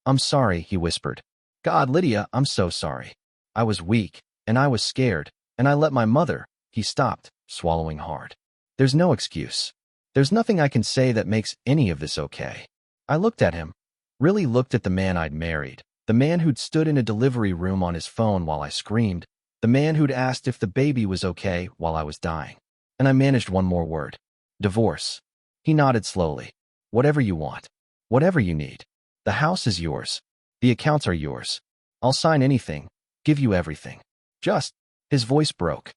I'm sorry, he whispered. God, Lydia, I'm so sorry. I was weak, and I was scared, and I let my mother… He stopped, swallowing hard. There's no excuse. There's nothing I can say that makes any of this okay. I looked at him, really looked at the man I'd married, the man who'd stood in a delivery room on his phone while I screamed, the man who'd asked if the baby was okay while I was dying. And I managed one more word. Divorce. He nodded slowly. Whatever you want. Whatever you need. The house is yours. The accounts are yours. I'll sign anything. Give you everything. Just… His voice broke.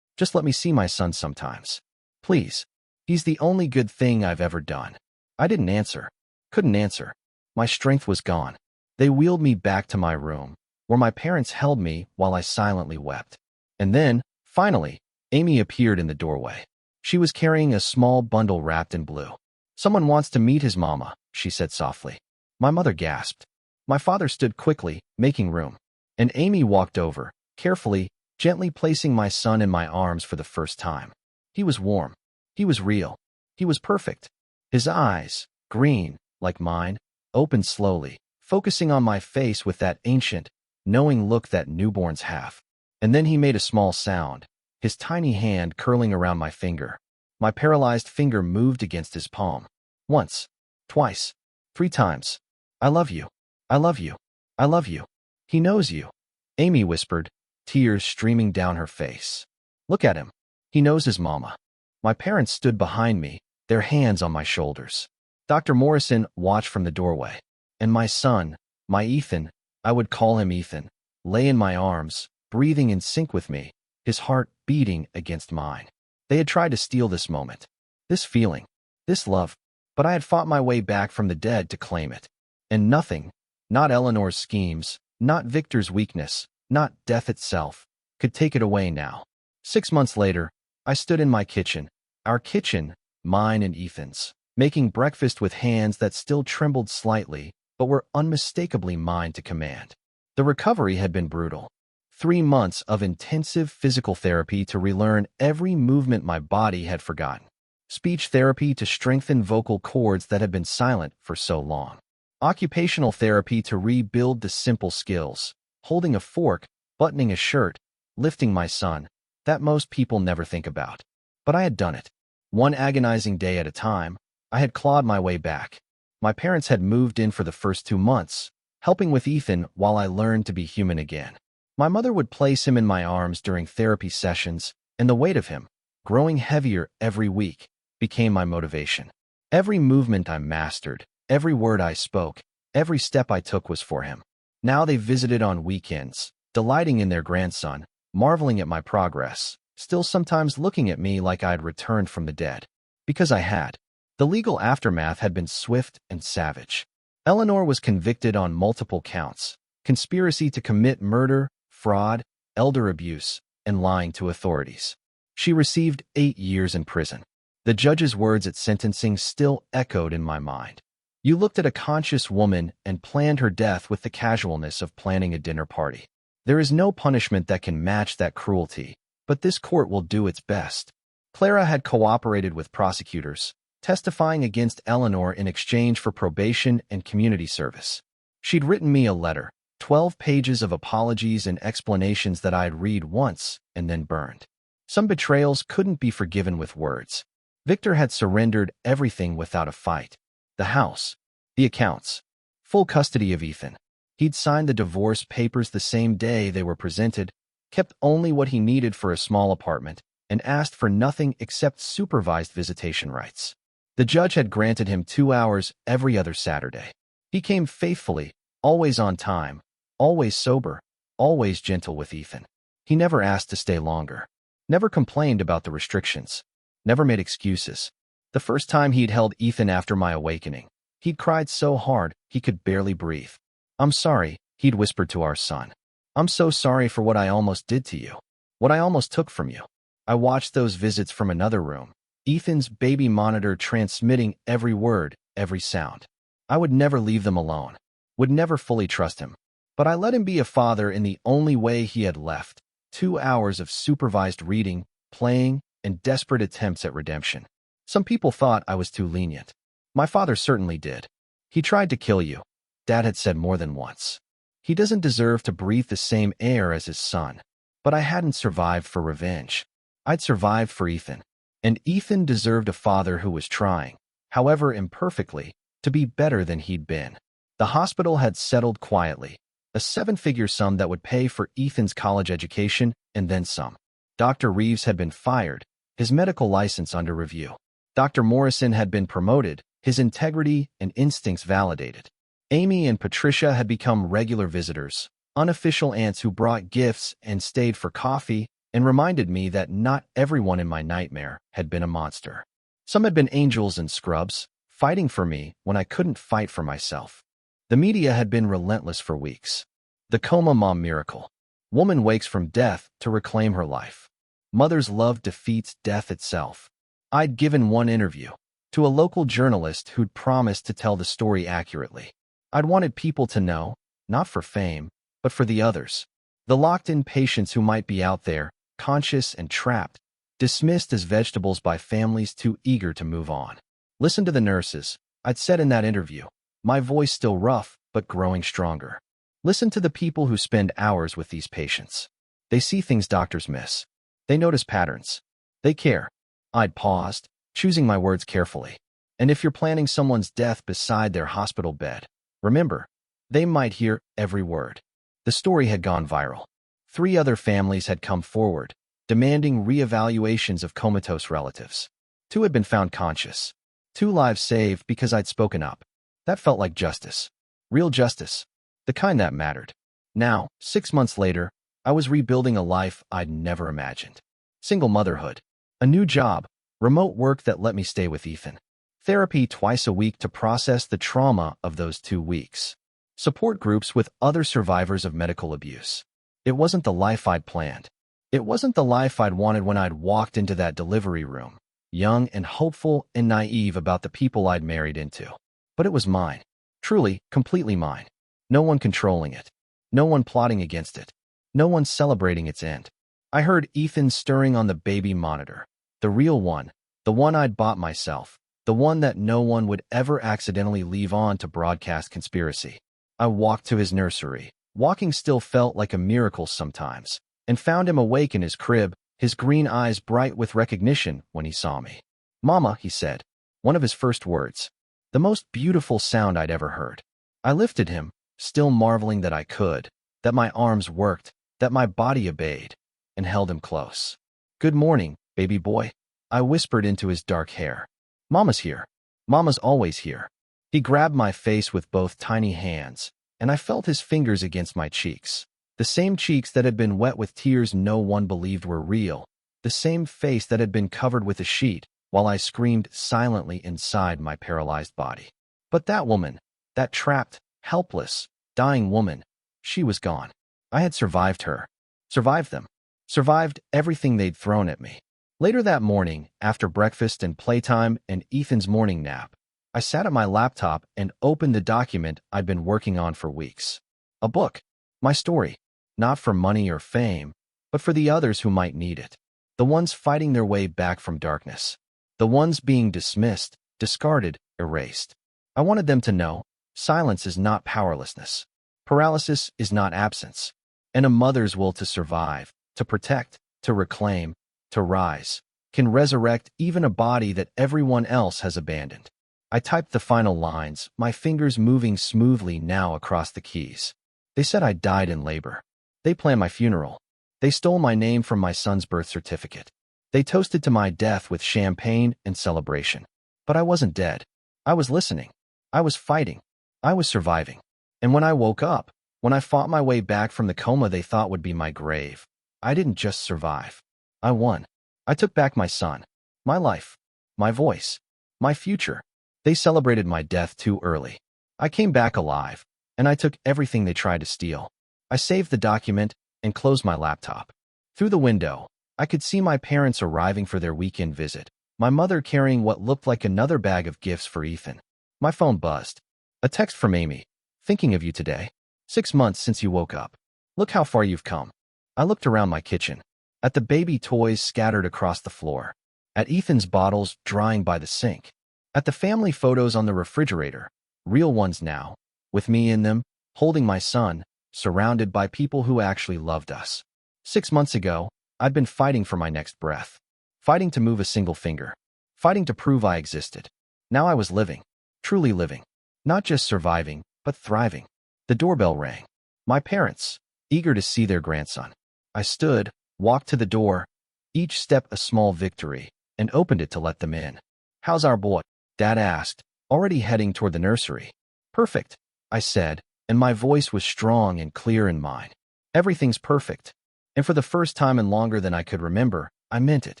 Just let me see my son sometimes. Please. He's the only good thing I've ever done. I didn't answer. Couldn't answer. My strength was gone. They wheeled me back to my room, where my parents held me while I silently wept. And then, finally, Amy appeared in the doorway. She was carrying a small bundle wrapped in blue. Someone wants to meet his mama, she said softly. My mother gasped. My father stood quickly, making room. And Amy walked over, carefully, gently placing my son in my arms for the first time. He was warm. He was real. He was perfect. His eyes, green, like mine, opened slowly, focusing on my face with that ancient, knowing look that newborns have. And then he made a small sound, his tiny hand curling around my finger. My paralyzed finger moved against his palm. Once, twice, 3 times. I love you. I love you. I love you. He knows you. Amy whispered, tears streaming down her face. Look at him. He knows his mama. My parents stood behind me, their hands on my shoulders. Dr. Morrison watched from the doorway. And my son, my Ethan, I would call him Ethan, lay in my arms, breathing in sync with me, his heart beating against mine. They had tried to steal this moment, this feeling, this love, but I had fought my way back from the dead to claim it. And nothing, not Eleanor's schemes, not Victor's weakness, not death itself, could take it away now. 6 months later, I stood in my kitchen, our kitchen, mine and Ethan's, making breakfast with hands that still trembled slightly, but were unmistakably mine to command. The recovery had been brutal. 3 months of intensive physical therapy to relearn every movement my body had forgotten. Speech therapy to strengthen vocal cords that had been silent for so long. Occupational therapy to rebuild the simple skills, holding a fork, buttoning a shirt, lifting my son, that most people never think about. But I had done it. One agonizing day at a time, I had clawed my way back. My parents had moved in for the first 2 months, helping with Ethan while I learned to be human again. My mother would place him in my arms during therapy sessions, and the weight of him, growing heavier every week, became my motivation. Every movement I mastered, every word I spoke, every step I took was for him. Now they visited on weekends, delighting in their grandson, marveling at my progress, still sometimes looking at me like I had returned from the dead. Because I had. The legal aftermath had been swift and savage. Eleanor was convicted on multiple counts: conspiracy to commit murder, fraud, elder abuse, and lying to authorities. She received 8 years in prison. The judge's words at sentencing still echoed in my mind. You looked at a conscious woman and planned her death with the casualness of planning a dinner party. There is no punishment that can match that cruelty, but this court will do its best. Clara had cooperated with prosecutors, testifying against Eleanor in exchange for probation and community service. She'd written me a letter, 12 pages of apologies and explanations that I'd read once and then burned. Some betrayals couldn't be forgiven with words. Victor had surrendered everything without a fight. The house, the accounts, full custody of Ethan. He'd signed the divorce papers the same day they were presented, kept only what he needed for a small apartment, and asked for nothing except supervised visitation rights. The judge had granted him 2 hours every other Saturday. He came faithfully, always on time, always sober, always gentle with Ethan. He never asked to stay longer, never complained about the restrictions, never made excuses. The first time he'd held Ethan after my awakening, he'd cried so hard he could barely breathe. I'm sorry, he'd whispered to our son. I'm so sorry for what I almost did to you, what I almost took from you. I watched those visits from another room, Ethan's baby monitor transmitting every word, every sound. I would never leave them alone, would never fully trust him. But I let him be a father in the only way he had left: 2 hours of supervised reading, playing, and desperate attempts at redemption. Some people thought I was too lenient. My father certainly did. He tried to kill you, Dad had said more than once. He doesn't deserve to breathe the same air as his son. But I hadn't survived for revenge. I'd survived for Ethan. And Ethan deserved a father who was trying, however imperfectly, to be better than he'd been. The hospital had settled quietly, a 7-figure sum that would pay for Ethan's college education and then some. Dr. Reeves had been fired, his medical license under review. Dr. Morrison had been promoted, his integrity and instincts validated. Amy and Patricia had become regular visitors, unofficial aunts who brought gifts and stayed for coffee and reminded me that not everyone in my nightmare had been a monster. Some had been angels and scrubs, fighting for me when I couldn't fight for myself. The media had been relentless for weeks. The coma mom miracle. Woman wakes from death to reclaim her life. Mother's love defeats death itself. I'd given one interview to a local journalist who'd promised to tell the story accurately. I'd wanted people to know, not for fame, but for the others. The locked-in patients who might be out there, conscious and trapped, dismissed as vegetables by families too eager to move on. Listen to the nurses, I'd said in that interview, my voice still rough but growing stronger. Listen to the people who spend hours with these patients. They see things doctors miss. They notice patterns. They care. I'd paused, choosing my words carefully. And if you're planning someone's death beside their hospital bed, remember, they might hear every word. The story had gone viral. 3 other families had come forward, demanding reevaluations of comatose relatives. 2 had been found conscious. 2 lives saved because I'd spoken up. That felt like justice. Real justice. The kind that mattered. Now, 6 months later, I was rebuilding a life I'd never imagined. Single motherhood. A new job. Remote work that let me stay with Ethan. Therapy twice a week to process the trauma of those 2 weeks. Support groups with other survivors of medical abuse. It wasn't the life I'd planned. It wasn't the life I'd wanted when I'd walked into that delivery room, young and hopeful and naive about the people I'd married into. But it was mine. Truly, completely mine. No one controlling it. No one plotting against it. No one celebrating its end. I heard Ethan stirring on the baby monitor. The real one. The one I'd bought myself. The one that no one would ever accidentally leave on to broadcast conspiracy. I walked to his nursery. Walking still felt like a miracle sometimes, and found him awake in his crib, his green eyes bright with recognition when he saw me. "Mama," he said, one of his first words. The most beautiful sound I'd ever heard. I lifted him, still marveling that I could, that my arms worked, that my body obeyed, and held him close. "Good morning, baby boy," I whispered into his dark hair. "Mama's here. Mama's always here." He grabbed my face with both tiny hands, and I felt his fingers against my cheeks. The same cheeks that had been wet with tears no one believed were real. The same face that had been covered with a sheet, while I screamed silently inside my paralyzed body. But that woman, that trapped, helpless, dying woman, she was gone. I had survived her. Survived them. Survived everything they'd thrown at me. Later that morning, after breakfast and playtime and Ethan's morning nap, I sat at my laptop and opened the document I'd been working on for weeks. A book. My story. Not for money or fame, but for the others who might need it. The ones fighting their way back from darkness. The ones being dismissed, discarded, erased. I wanted them to know, silence is not powerlessness. Paralysis is not absence. And a mother's will to survive, to protect, to reclaim, to rise, can resurrect even a body that everyone else has abandoned. I typed the final lines, my fingers moving smoothly now across the keys. They said I died in labor. They planned my funeral. They stole my name from my son's birth certificate. They toasted to my death with champagne and celebration. But I wasn't dead. I was listening. I was fighting. I was surviving. And when I woke up, when I fought my way back from the coma they thought would be my grave, I didn't just survive. I won. I took back my son, my life, my voice, my future. They celebrated my death too early. I came back alive, and I took everything they tried to steal. I saved the document and closed my laptop. Through the window, I could see my parents arriving for their weekend visit, my mother carrying what looked like another bag of gifts for Ethan. My phone buzzed. A text from Amy. "Thinking of you today. 6 months since you woke up. Look how far you've come." I looked around my kitchen, at the baby toys scattered across the floor, at Ethan's bottles drying by the sink, at the family photos on the refrigerator, real ones now, with me in them, holding my son, surrounded by people who actually loved us. 6 months ago, I'd been fighting for my next breath, fighting to move a single finger, fighting to prove I existed. Now I was living, truly living, not just surviving, but thriving. The doorbell rang. My parents, eager to see their grandson. I stood, walked to the door, each step a small victory, and opened it to let them in. "How's our boy?" Dad asked, already heading toward the nursery. "Perfect," I said, and my voice was strong and clear in mine. "Everything's perfect." And for the first time in longer than I could remember, I meant it.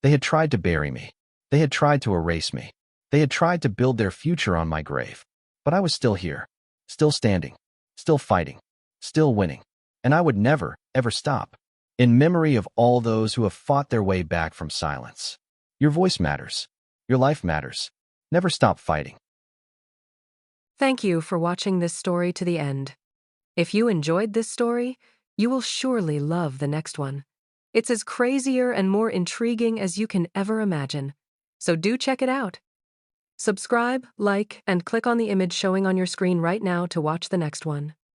They had tried to bury me. They had tried to erase me. They had tried to build their future on my grave. But I was still here, still standing, still fighting, still winning. And I would never, ever stop. In memory of all those who have fought their way back from silence. Your voice matters. Your life matters. Never stop fighting. Thank you for watching this story to the end. If you enjoyed this story, you will surely love the next one. It's as crazier and more intriguing as you can ever imagine. So do check it out. Subscribe, like, and click on the image showing on your screen right now to watch the next one.